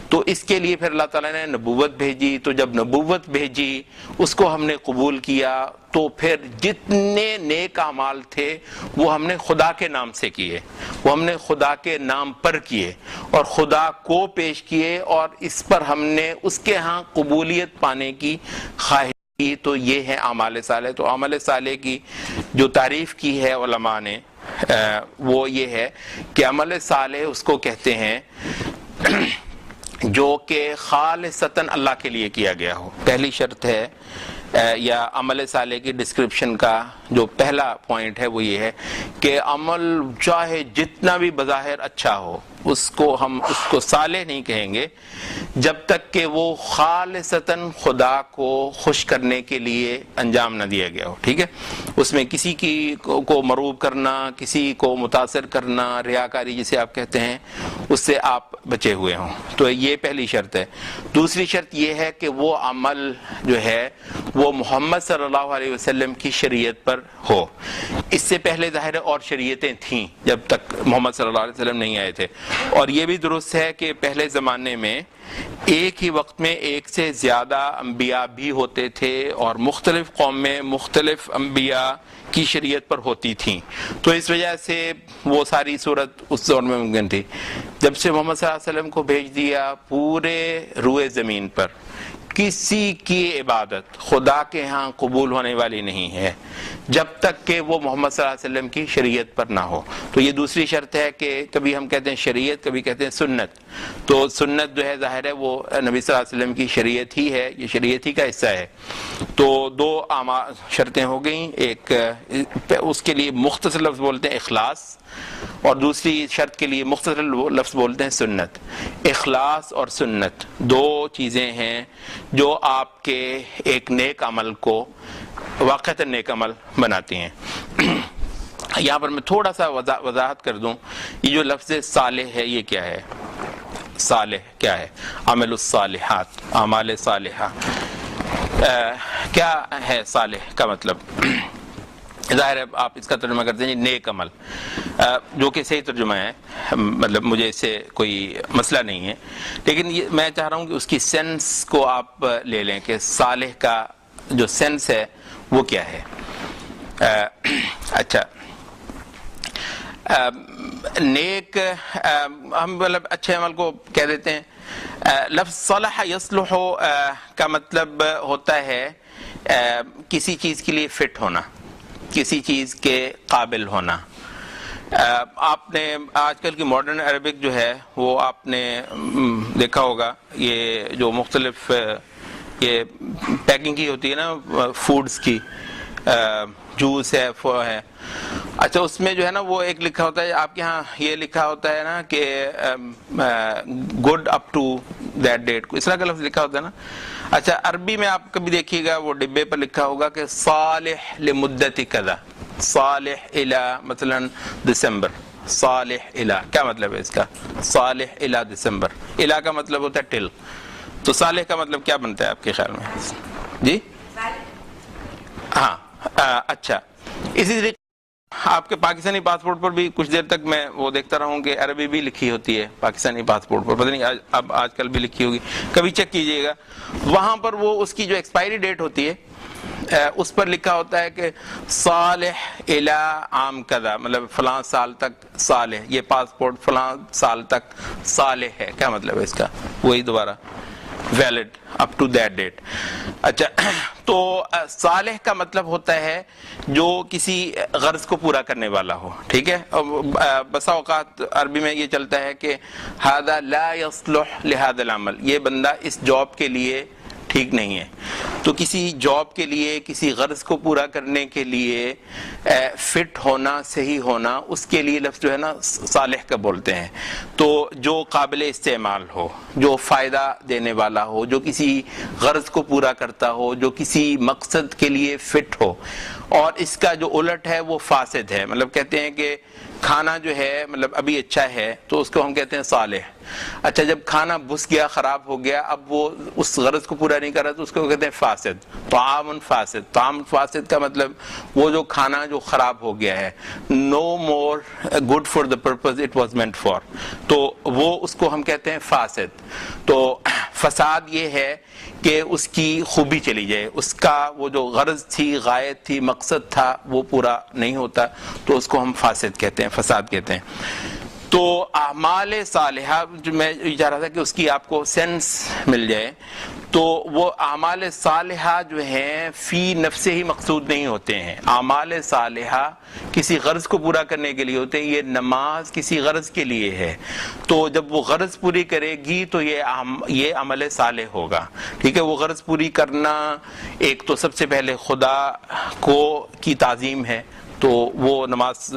تو اس کے لیے پھر اللہ تعالیٰ نے نبوت بھیجی. تو جب نبوت بھیجی اس کو ہم نے قبول کیا، تو پھر جتنے نیک اعمال تھے وہ ہم نے خدا کے نام سے کیے، وہ ہم نے خدا کے نام پر کیے اور خدا کو پیش کیے، اور اس پر ہم نے اس کے ہاں قبولیت پانے کی خواہش کی. تو یہ ہے اعمال صالح. تو اعمال صالح کی جو تعریف کی ہے علماء نے وہ یہ ہے کہ عمل صالح اس کو کہتے ہیں جو کہ خالصتاً اللہ کے لیے کیا گیا ہو. پہلی شرط ہے یا عمل صالح کی ڈسکرپشن کا جو پہلا پوائنٹ ہے وہ یہ ہے کہ عمل چاہے جتنا بھی بظاہر اچھا ہو اس کو صالح نہیں کہیں گے جب تک کہ وہ خالصتاً خدا کو خوش کرنے کے لیے انجام نہ دیا گیا ہو. ٹھیک ہے، اس میں کسی کو مروب کرنا، کسی کو متاثر کرنا، ریاکاری جسے آپ کہتے ہیں، اس سے آپ بچے ہوئے ہوں. تو یہ پہلی شرط ہے. دوسری شرط یہ ہے کہ وہ عمل جو ہے وہ محمد صلی اللہ علیہ وسلم کی شریعت پر ہو. اس سے پہلے ظاہر اور شریعتیں تھیں جب تک محمد صلی اللہ علیہ وسلم نہیں آئے تھے. اور یہ بھی درست ہے کہ پہلے زمانے میں ایک ہی وقت میں ایک سے زیادہ انبیاء بھی ہوتے تھے اور مختلف قوم میں مختلف انبیاء کی شریعت پر ہوتی تھیں. تو اس وجہ سے وہ ساری صورت اس دور میں ممکن تھی. جب سے محمد صلی اللہ علیہ وسلم کو بھیج دیا پورے روئے زمین پر کسی کی عبادت خدا کے ہاں قبول ہونے والی نہیں ہے جب تک کہ وہ محمد صلی اللہ علیہ وسلم کی شریعت پر نہ ہو. تو یہ دوسری شرط ہے کہ کبھی ہم کہتے ہیں شریعت کبھی کہتے ہیں سنت. تو سنت جو ہے ظاہر ہے وہ نبی صلی اللہ علیہ وسلم کی شریعت ہی ہے, یہ شریعت ہی کا حصہ ہے. تو دو شرطیں ہو گئیں, ایک اس کے لیے مختصر لفظ بولتے ہیں اخلاص اور دوسری شرط کے لیے مختصر لفظ بولتے ہیں سنت. اخلاص اور سنت دو چیزیں ہیں جو آپ کے ایک نیک عمل کو واقعتاً نیک عمل بناتی ہیں. یہاں پر میں تھوڑا سا وضاحت کر دوں, یہ جو لفظ صالح ہے یہ کیا ہے؟ صالح کیا ہے؟ عمل الصالحات, اعمال صالحہ. کیا ہے صالح کا مطلب؟ ظاہر ہے آپ اس کا ترجمہ کرتے ہیں نیک عمل, جو کہ صحیح ترجمہ ہے, مطلب مجھے اس سے کوئی مسئلہ نہیں ہے, لیکن یہ میں چاہ رہا ہوں کہ اس کی سینس کو آپ لے لیں کہ صالح کا جو سینس ہے وہ کیا ہے. اچھا, نیک ہم مطلب اچھے عمل کو کہہ دیتے ہیں. لفظ صلح یصلح کا مطلب ہوتا ہے کسی چیز کے لیے فٹ ہونا, کسی چیز کے قابل ہونا. آپ نے آج کل کی ماڈرن عربک جو ہے وہ آپ نے دیکھا ہوگا, یہ جو مختلف یہ پیکنگ کی ہوتی ہے نا فوڈز کی, جوس ہے ہے, اچھا اس میں جو ہے نا وہ ایک لکھا ہوتا ہے, آپ کے ہاں یہ لکھا ہوتا ہے نا کہ good up to that date, اس طرح کا لفظ لکھا ہوتا ہے نا. اچھا عربی میں آپ کبھی دیکھیے گا وہ ڈبے پر لکھا ہوگا کہ صالح لمدت کذا, صالح الی مثلا دسمبر, صالح الی, کیا مطلب ہے اس کا؟ صالح الی دسمبر, الی کا مطلب ہوتا ہے ٹل, تو صالح کا مطلب کیا بنتا ہے آپ کے خیال میں؟ جی ہاں اچھا. اسی طریقے آپ کے پاکستانی پاسپورٹ پر بھی کچھ دیر تک میں وہ دیکھتا رہا ہوں کہ عربی بھی لکھی ہوتی ہے پاکستانی پاسپورٹ پر, پتہ نہیں اب آج کل بھی لکھی ہوگی, کبھی چیک کیجئے گا. وہاں پر وہ اس کی جو ایکسپائری ڈیٹ ہوتی ہے اس پر لکھا ہوتا ہے کہ صالح الی عام کذا, مطلب فلاں سال تک صالح, یہ پاسپورٹ فلاں سال تک صالح ہے. کیا مطلب ہے اس کا؟ وہی دوبارہ valid up to that date. اچھا, تو صالح کا مطلب ہوتا ہے جو کسی غرض کو پورا کرنے والا ہو, ٹھیک ہے. بسا اوقات عربی میں یہ چلتا ہے کہ ھذا لا یصلح لہذا العمل, یہ بندہ اس جاب کے لیے ٹھیک نہیں ہے. تو کسی جاب کے لیے, کسی غرض کو پورا کرنے کے لیے فٹ ہونا, صحیح ہونا, اس کے لیے لفظ جو ہے نا صالح کا بولتے ہیں. تو جو قابل استعمال ہو, جو فائدہ دینے والا ہو, جو کسی غرض کو پورا کرتا ہو, جو کسی مقصد کے لیے فٹ ہو. اور اس کا جو الٹ ہے وہ فاسد ہے. مطلب کہتے ہیں کہ کھانا جو ہے مطلب ابھی اچھا ہے تو اس کو ہم کہتے ہیں صالح. اچھا جب کھانا بس گیا, خراب ہو گیا, اب وہ اس غرض کو پورا نہیں کر رہا تو اس کو کہتے ہیں فاسد. طعام فاسد, طعام فاسد کا مطلب وہ جو کھانا جو خراب ہو گیا ہے, no more good for the purpose it was meant for, تو وہ اس کو ہم کہتے ہیں فاسد. تو فساد یہ ہے کہ اس کی خوبی چلی جائے, اس کا وہ جو غرض تھی, غایت تھی, مقصد تھا, وہ پورا نہیں ہوتا, تو اس کو ہم فاسد کہتے ہیں, فساد کہتے ہیں. تو اعمال صالحہ جو میں چاہ رہا تھا کہ اس کی آپ کو سینس مل جائے, تو وہ اعمال صالحہ جو ہیں فی نفسہ ہی مقصود نہیں ہوتے ہیں. اعمال صالحہ کسی غرض کو پورا کرنے کے لیے ہوتے ہیں. یہ نماز کسی غرض کے لیے ہے, تو جب وہ غرض پوری کرے گی تو یہ عمل صالح ہوگا, ٹھیک ہے. وہ غرض پوری کرنا ایک تو سب سے پہلے خدا کو کی تعظیم ہے, تو وہ نماز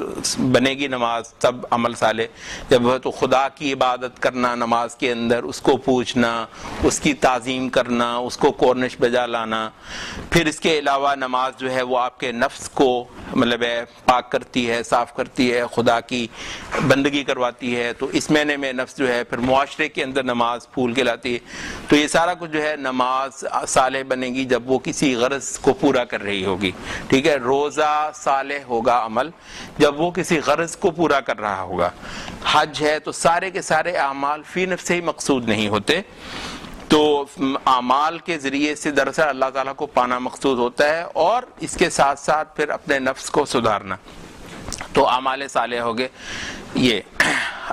بنے گی نماز تب عمل صالح جب ہے تو خدا کی عبادت کرنا نماز کے اندر، اس کو پوچھنا، اس کی تعظیم کرنا، اس کو کورنش بجا لانا. پھر اس کے علاوہ نماز جو ہے وہ آپ کے نفس کو مطلب ہے پاک کرتی ہے، صاف کرتی ہے، خدا کی بندگی کرواتی ہے. تو اس معنی میں نفس جو ہے پھر معاشرے کے اندر نماز پھول کے لاتی ہے. تو یہ سارا کچھ جو ہے نماز صالح بنے گی جب وہ کسی غرض کو پورا کر رہی ہوگی. ٹھیک ہے، روزہ صالح ہوگا عمل جب وہ کسی غرض کو پورا کر رہا ہوگا. حج ہے تو سارے کے سارے اعمال فی نفس ہی مقصود نہیں ہوتے، تو اعمال کے ذریعے سے دراصل اللہ تعالیٰ کو پانا مقصود ہوتا ہے، اور اس کے ساتھ ساتھ پھر اپنے نفس کو سدھارنا. تو اعمال صالح ہو گئے یہ.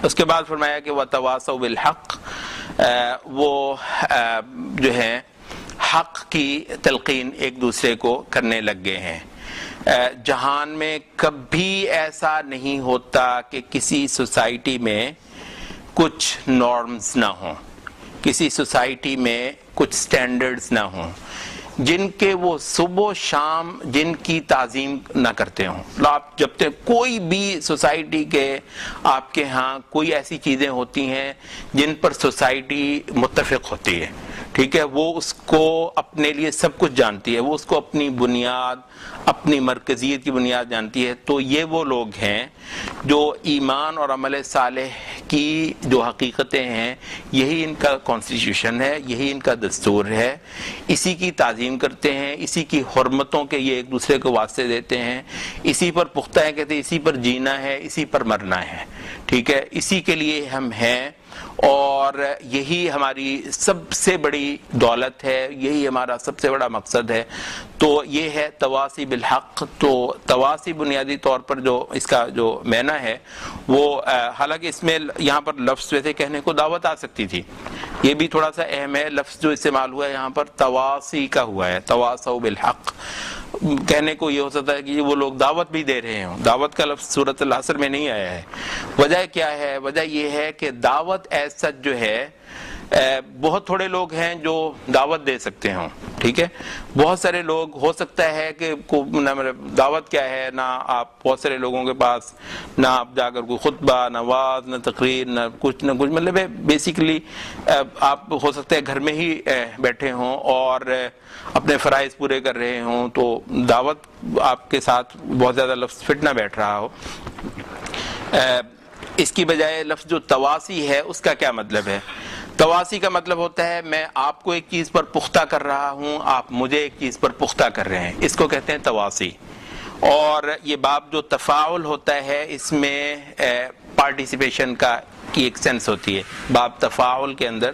اس کے بعد فرمایا کہ وَتَوَاصَوْا بِالْحَقِّ، وہ جو ہے حق کی تلقین ایک دوسرے کو کرنے لگ گئے ہیں. جہان میں کبھی ایسا نہیں ہوتا کہ کسی سوسائٹی میں کچھ نارمز نہ ہوں، کسی سوسائٹی میں کچھ سٹینڈرڈز نہ ہوں جن کے وہ صبح و شام جن کی تعظیم نہ کرتے ہوں. آپ جب تک کوئی بھی سوسائٹی کے آپ کے ہاں کوئی ایسی چیزیں ہوتی ہیں جن پر سوسائٹی متفق ہوتی ہے، ٹھیک ہے، وہ اس کو اپنے لیے سب کچھ جانتی ہے، وہ اس کو اپنی بنیاد، اپنی مرکزیت کی بنیاد جانتی ہے. تو یہ وہ لوگ ہیں جو ایمان اور عمل صالح کی جو حقیقتیں ہیں، یہی ان کا کانسٹیٹیوشن ہے، یہی ان کا دستور ہے، اسی کی تعظیم کرتے ہیں، اسی کی حرمتوں کے یہ ایک دوسرے کو واسطے دیتے ہیں، اسی پر پختہ ہے، کہتے ہیں اسی پر جینا ہے، اسی پر مرنا ہے. ٹھیک ہے، اسی کے لیے ہم ہیں، اور یہی ہماری سب سے بڑی دولت ہے، یہی ہمارا سب سے بڑا مقصد ہے. تو یہ ہے تواصی بالحق. تو تواصی بنیادی طور پر جو اس کا جو معنی ہے وہ حالانکہ اس میں یہاں پر لفظ ویسے کہنے کو دعوت آ سکتی تھی، یہ بھی تھوڑا سا اہم ہے. لفظ جو استعمال ہوا ہے یہاں پر تواصی کا ہوا ہے، تواصوا بالحق. کہنے کو یہ ہو سکتا ہے کہ وہ لوگ دعوت بھی دے رہے ہوں. دعوت کا لفظ سورۃ العصر میں نہیں آیا ہے. وجہ کیا ہے؟ وجہ یہ ہے کہ دعوت ایز سچ جو ہے بہت تھوڑے لوگ ہیں جو دعوت دے سکتے ہوں. ٹھیک ہے، بہت سارے لوگ ہو سکتا ہے کہ دعوت کیا ہے، نہ آپ بہت سارے لوگوں کے پاس نہ آپ جا کر کوئی خطبہ، نہ واعظ، نہ تقریر، نہ کچھ مطلب ہے بیسیکلی آپ ہو سکتا ہے گھر میں ہی بیٹھے ہوں اور اپنے فرائض پورے کر رہے ہوں، تو دعوت آپ کے ساتھ بہت زیادہ لفظ فٹ نہ بیٹھ رہا ہو. اس کی بجائے لفظ جو تواصی ہے اس کا کیا مطلب ہے؟ تواصی کا مطلب ہوتا ہے میں آپ کو ایک چیز پر پختہ کر رہا ہوں، آپ مجھے ایک چیز پر پختہ کر رہے ہیں، اس کو کہتے ہیں تواصی. اور یہ باب جو تفاعل ہوتا ہے اس میں پارٹیسپیشن کی ایک سینس ہوتی ہے. باب تفاعل کے اندر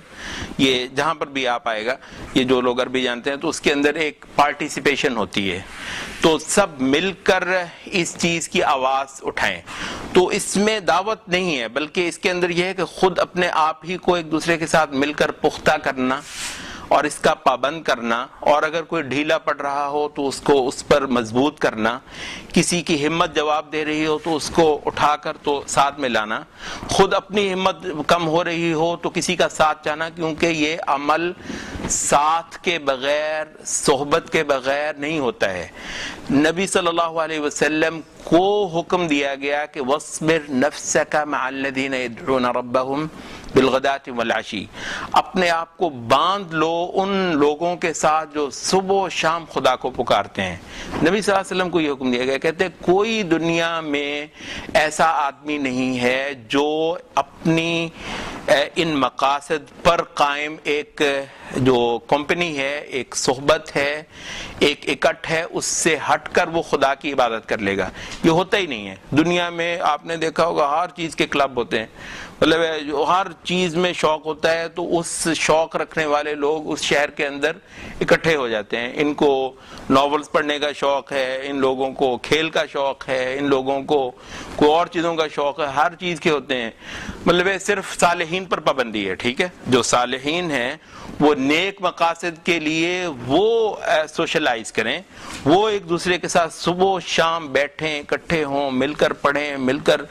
یہ جہاں پر بھی آپ آئے گا، یہ جو لوگ عربی جانتے ہیں تو اس کے اندر ایک پارٹیسپیشن ہوتی ہے، تو سب مل کر اس چیز کی آواز اٹھائیں. تو اس میں دعوت نہیں ہے، بلکہ اس کے اندر یہ ہے کہ خود اپنے آپ ہی کو ایک دوسرے کے ساتھ مل کر پختہ کرنا اور اس کا پابند کرنا، اور اگر کوئی ڈھیلا پڑ رہا ہو تو اس کو اس پر مضبوط کرنا، کسی کی ہمت جواب دے رہی ہو تو اس کو اٹھا کر تو ساتھ میں لانا، خود اپنی ہمت کم ہو رہی ہو تو کسی کا ساتھ چاہنا، کیونکہ یہ عمل ساتھ کے بغیر، صحبت کے بغیر نہیں ہوتا ہے. نبی صلی اللہ علیہ وسلم کو حکم دیا گیا کہ وَاصْبِرْ نَفْسَكَ مَعَ الَّذِينَ يَدْعُونَ رَبَّهُمْ بالغداۃ والعشی، اپنے آپ کو باندھ لو ان لوگوں کے ساتھ جو صبح و شام خدا کو پکارتے ہیں. نبی صلی اللہ علیہ وسلم کو یہ حکم دیا گیا، کہتے ہیں کوئی دنیا میں ایسا آدمی نہیں ہے جو اپنی ان مقاصد پر قائم ایک جو کمپنی ہے، ایک صحبت ہے، ایک اکٹھ ہے، اس سے ہٹ کر وہ خدا کی عبادت کر لے گا. یہ ہوتا ہی نہیں ہے. دنیا میں آپ نے دیکھا ہوگا ہر چیز کے کلب ہوتے ہیں، مطلب جو ہر چیز میں شوق ہوتا ہے تو اس شوق رکھنے والے لوگ اس شہر کے اندر اکٹھے ہو جاتے ہیں. ان کو ناولز پڑھنے کا شوق ہے، ان لوگوں کو کھیل کا شوق ہے، ان لوگوں کو کوئی اور چیزوں کا شوق ہے، ہر چیز کے ہوتے ہیں. مطلب صرف صالحین صالحین پر پابندی ہے، ٹھیک ہے، جو صالحین ہیں وہ نیک مقاصد کے لیے وہ سوشلائز کریں، وہ ایک دوسرے کے ساتھ صبح شام بیٹھیں، اکٹھے ہوں، مل کر پڑھیں، مل کر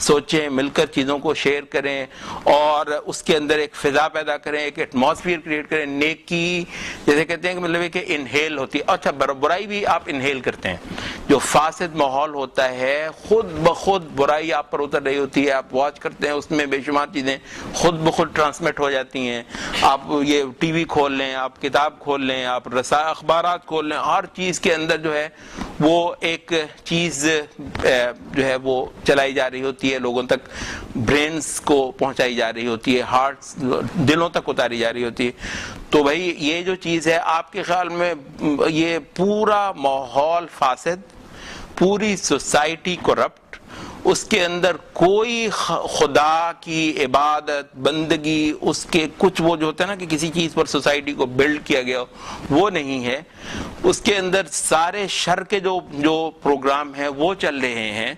سوچیں، مل کر چیزوں کو شیئر کریں، اور اس کے اندر ایک فضا پیدا کریں، ایک ایٹماسفیئر کریٹ کریں، نیکی جیسے کہتے ہیں کہ مطلب ہے کہ انہیل ہوتی ہے، اچھا برائی بھی آپ انہیل کرتے ہیں، جو فاسد ماحول ہوتا ہے خود بخود برائی آپ پر اتر رہی ہوتی ہے، آپ واچ کرتے ہیں، اس میں بے شمار چیزیں خود بخود ٹرانسمٹ ہو جاتی ہیں، آپ یہ ٹی وی کھول لیں، آپ کتاب کھول لیں، آپ اخبارات کھول لیں، ہر چیز کے اندر جو ہے وہ ایک چیز جو ہے وہ چلائی جا رہی ہوتی ہے، لوگوں تک برینز کو پہنچائی جا رہی ہوتی ہے، ہارٹس دلوں تک اتاری جا رہی ہوتی ہے. تو بھائی یہ جو چیز ہے آپ کے خیال میں یہ پورا ماحول فاسد، پوری سوسائٹی کرپٹ، اس کے اندر کوئی خدا کی عبادت بندگی، اس کے کچھ وہ جو ہوتا ہے نا کہ کسی چیز پر سوسائٹی کو بلڈ کیا گیا وہ نہیں ہے، اس کے اندر سارے شر کے جو پروگرام ہیں وہ چل رہے ہیں،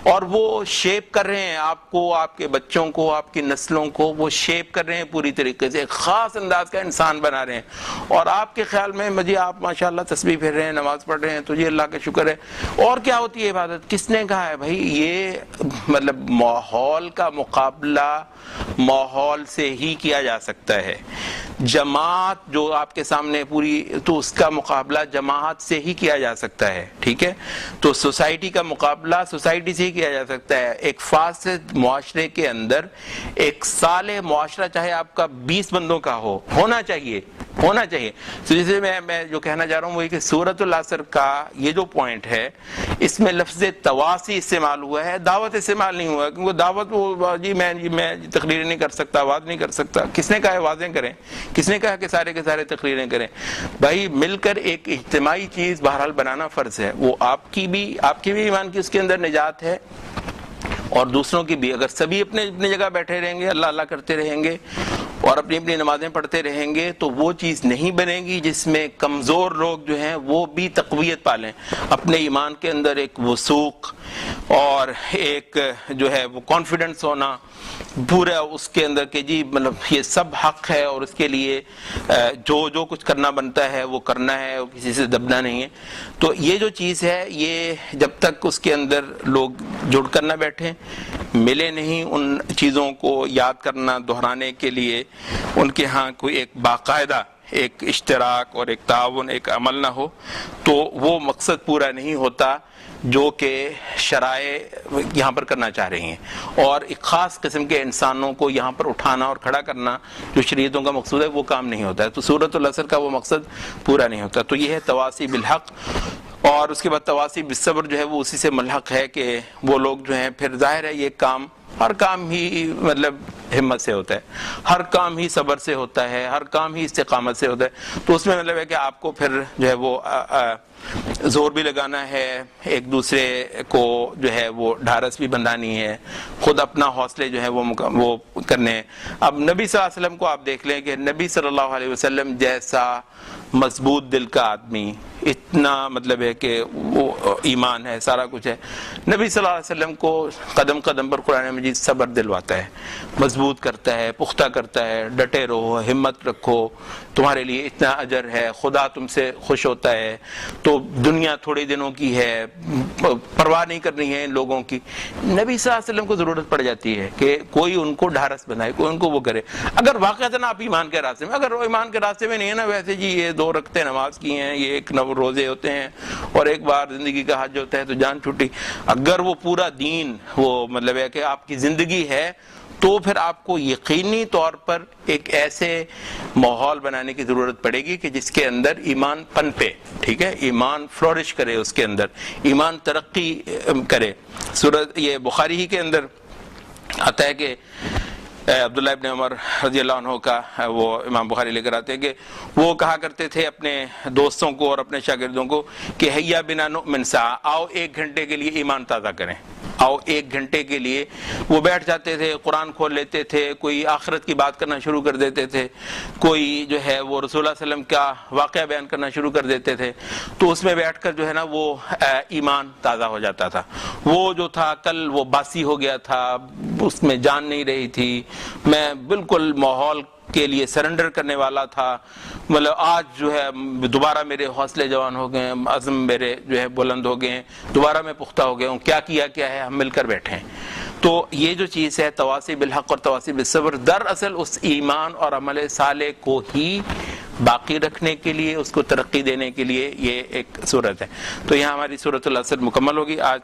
اور وہ شیپ کر رہے ہیں آپ کو، آپ کے بچوں کو، آپ کی نسلوں کو وہ شیپ کر رہے ہیں پوری طریقے سے، ایک خاص انداز کا انسان بنا رہے ہیں. اور آپ کے خیال میں مجھے آپ ماشاءاللہ تسبیح پھیر رہے ہیں، نماز پڑھ رہے ہیں، تو یہ اللہ کا شکر ہے. اور کیا ہوتی ہے عبادت؟ کس نے کہا ہے بھائی یہ مطلب ماحول کا مقابلہ ماحول سے ہی کیا جا سکتا ہے، جماعت جو آپ کے سامنے پوری، تو اس کا مقابلہ جماعت سے ہی کیا جا سکتا ہے، ٹھیک ہے. تو سوسائٹی کا مقابلہ سوسائٹی سے ہی کیا جا سکتا ہے. ایک فاسد معاشرے کے اندر ایک صالح معاشرہ چاہے آپ کا 20 بندوں کا ہونا چاہیے. تو جیسے میں جو کہنا چاہ رہا ہوں وہ یہ کہ سورۃ العصر کا یہ جو پوائنٹ ہے اس میں لفظ تواسی استعمال ہوا ہے، دعوت استعمال نہیں ہوا، کیونکہ دعوت وہ جی میں تقریر نہیں کر سکتا، آواز نہیں کر سکتا. کس نے کہا ہے آوازیں کریں؟ کس نے کہا کہ سارے کے سارے تقریریں کریں؟ بھائی مل کر ایک اجتماعی چیز بہرحال بنانا فرض ہے، وہ آپ کی بھی ایمان کی اس کے اندر نجات ہے اور دوسروں کی بھی. اگر سبھی اپنے جگہ بیٹھے رہیں گے، اللہ اللہ کرتے رہیں گے اور اپنی نمازیں پڑھتے رہیں گے، تو وہ چیز نہیں بنے گی جس میں کمزور لوگ جو ہیں وہ بھی تقویت پالیں، اپنے ایمان کے اندر ایک وثوق اور ایک جو ہے وہ کانفیڈنس ہونا پورا اس کے اندر کہ جی مطلب یہ سب حق ہے اور اس کے لیے جو کچھ کرنا بنتا ہے وہ کرنا ہے، اور کسی سے دبنا نہیں ہے. تو یہ جو چیز ہے یہ جب تک اس کے اندر لوگ جڑ کر نہ بیٹھیں، ملے نہیں ان چیزوں کو یاد کرنا دہرانے کے لیے، ان کے ہاں کوئی ایک باقاعدہ ایک اشتراک اور ایک تعاون، ایک عمل نہ ہو، تو وہ مقصد پورا نہیں ہوتا جو کہ شرائع یہاں پر کرنا چاہ رہی ہیں. اور ایک خاص قسم کے انسانوں کو یہاں پر اٹھانا اور کھڑا کرنا جو شریعتوں کا مقصود ہے وہ کام نہیں ہوتا ہے. تو سورۃ العصر کا وہ مقصد پورا نہیں ہوتا. تو یہ ہے تواصی بالحق. اور اس کے بعد تواصی بالصبر جو ہے وہ اسی سے ملحق ہے کہ وہ لوگ جو ہیں پھر ظاہر ہے یہ کام ہر کام ہی مطلب ہمت سے ہوتا ہے، ہر کام ہی صبر سے ہوتا ہے، ہر کام ہی استقامت سے ہوتا ہے. تو اس میں مطلب ہے کہ آپ کو پھر جو ہے وہ زور بھی لگانا ہے، ایک دوسرے کو جو ہے وہ ڈھارس بھی بندھانی ہے، خود اپنا حوصلے جو ہے وہ کرنے ہیں. اب نبی صلی اللہ علیہ وسلم کو آپ دیکھ لیں کہ نبی صلی اللہ علیہ وسلم جیسا مضبوط دل کا آدمی، اتنا مطلب ہے کہ وہ ایمان ہے، سارا کچھ ہے، نبی صلی اللہ علیہ وسلم کو قدم قدم پر قرآن مجید صبر دلواتا ہے، مضبوط کرتا ہے، پختہ کرتا ہے، ڈٹے رہو، ہمت رکھو، تمہارے لیے اتنا اجر ہے، خدا تم سے خوش ہوتا ہے. تو دنیا تھوڑے دنوں کی ہے، پرواہ نہیں کرنی ہے ان لوگوں کی. نبی صلی اللہ علیہ وسلم کو ضرورت پڑ جاتی ہے کہ کوئی ان کو ڈھارس بنائے، کوئی ان کو وہ کرے. اگر واقعتاً آپ ایمان کے راستے میں، اگر وہ ایمان کے راستے میں نہیں ہے نا، ویسے جی یہ 2 رکعتیں نماز کی ہیں، یہ 1 روزے ہوتے ہیں اور ایک بار زندگی کا حج ہوتا ہے تو جان چھوٹی، اگر وہ پورا دین وہ مطلب ہے کہ آپ کی زندگی ہے، تو پھر آپ کو یقینی طور پر ایک ایسے ماحول بنانے کی ضرورت پڑے گی کہ جس کے اندر ایمان پنپے، ٹھیک ہے، ایمان فلورش کرے، اس کے اندر ایمان ترقی کرے. سورۃ یہ بخاری ہی کے اندر آتا ہے کہ عبداللہ ابن عمر رضی اللہ عنہ کا وہ امام بخاری لے کر آتے ہیں کہ وہ کہا کرتے تھے اپنے دوستوں کو اور اپنے شاگردوں کو کہ حیا بنا نؤمن ساعہ، آؤ 1 گھنٹے کے لیے ایمان تازہ کریں. اور 1 گھنٹے کے لیے وہ بیٹھ جاتے تھے، قرآن کھول لیتے تھے، کوئی آخرت کی بات کرنا شروع کر دیتے تھے، کوئی جو ہے وہ رسول اللہ علیہ وسلم کا واقعہ بیان کرنا شروع کر دیتے تھے، تو اس میں بیٹھ کر جو ہے نا وہ ایمان تازہ ہو جاتا تھا. وہ جو تھا کل وہ باسی ہو گیا تھا، اس میں جان نہیں رہی تھی، میں بالکل ماحول کے لیے سرنڈر کرنے والا تھا، مطلب آج جو ہے دوبارہ میرے حوصلے جوان ہو گئے ہیں، عزم میرے جو ہے بلند ہو گئے ہیں، دوبارہ میں پختہ ہو گیا ہوں، کیا ہے ہم مل کر بیٹھے ہیں. تو یہ جو چیز ہے تواصی بالحق اور تواصی بالصبر، دراصل اس ایمان اور عمل صالح کو ہی باقی رکھنے کے لیے، اس کو ترقی دینے کے لیے یہ ایک صورت ہے. تو یہاں ہماری سورۃ العصر مکمل ہوگی. آج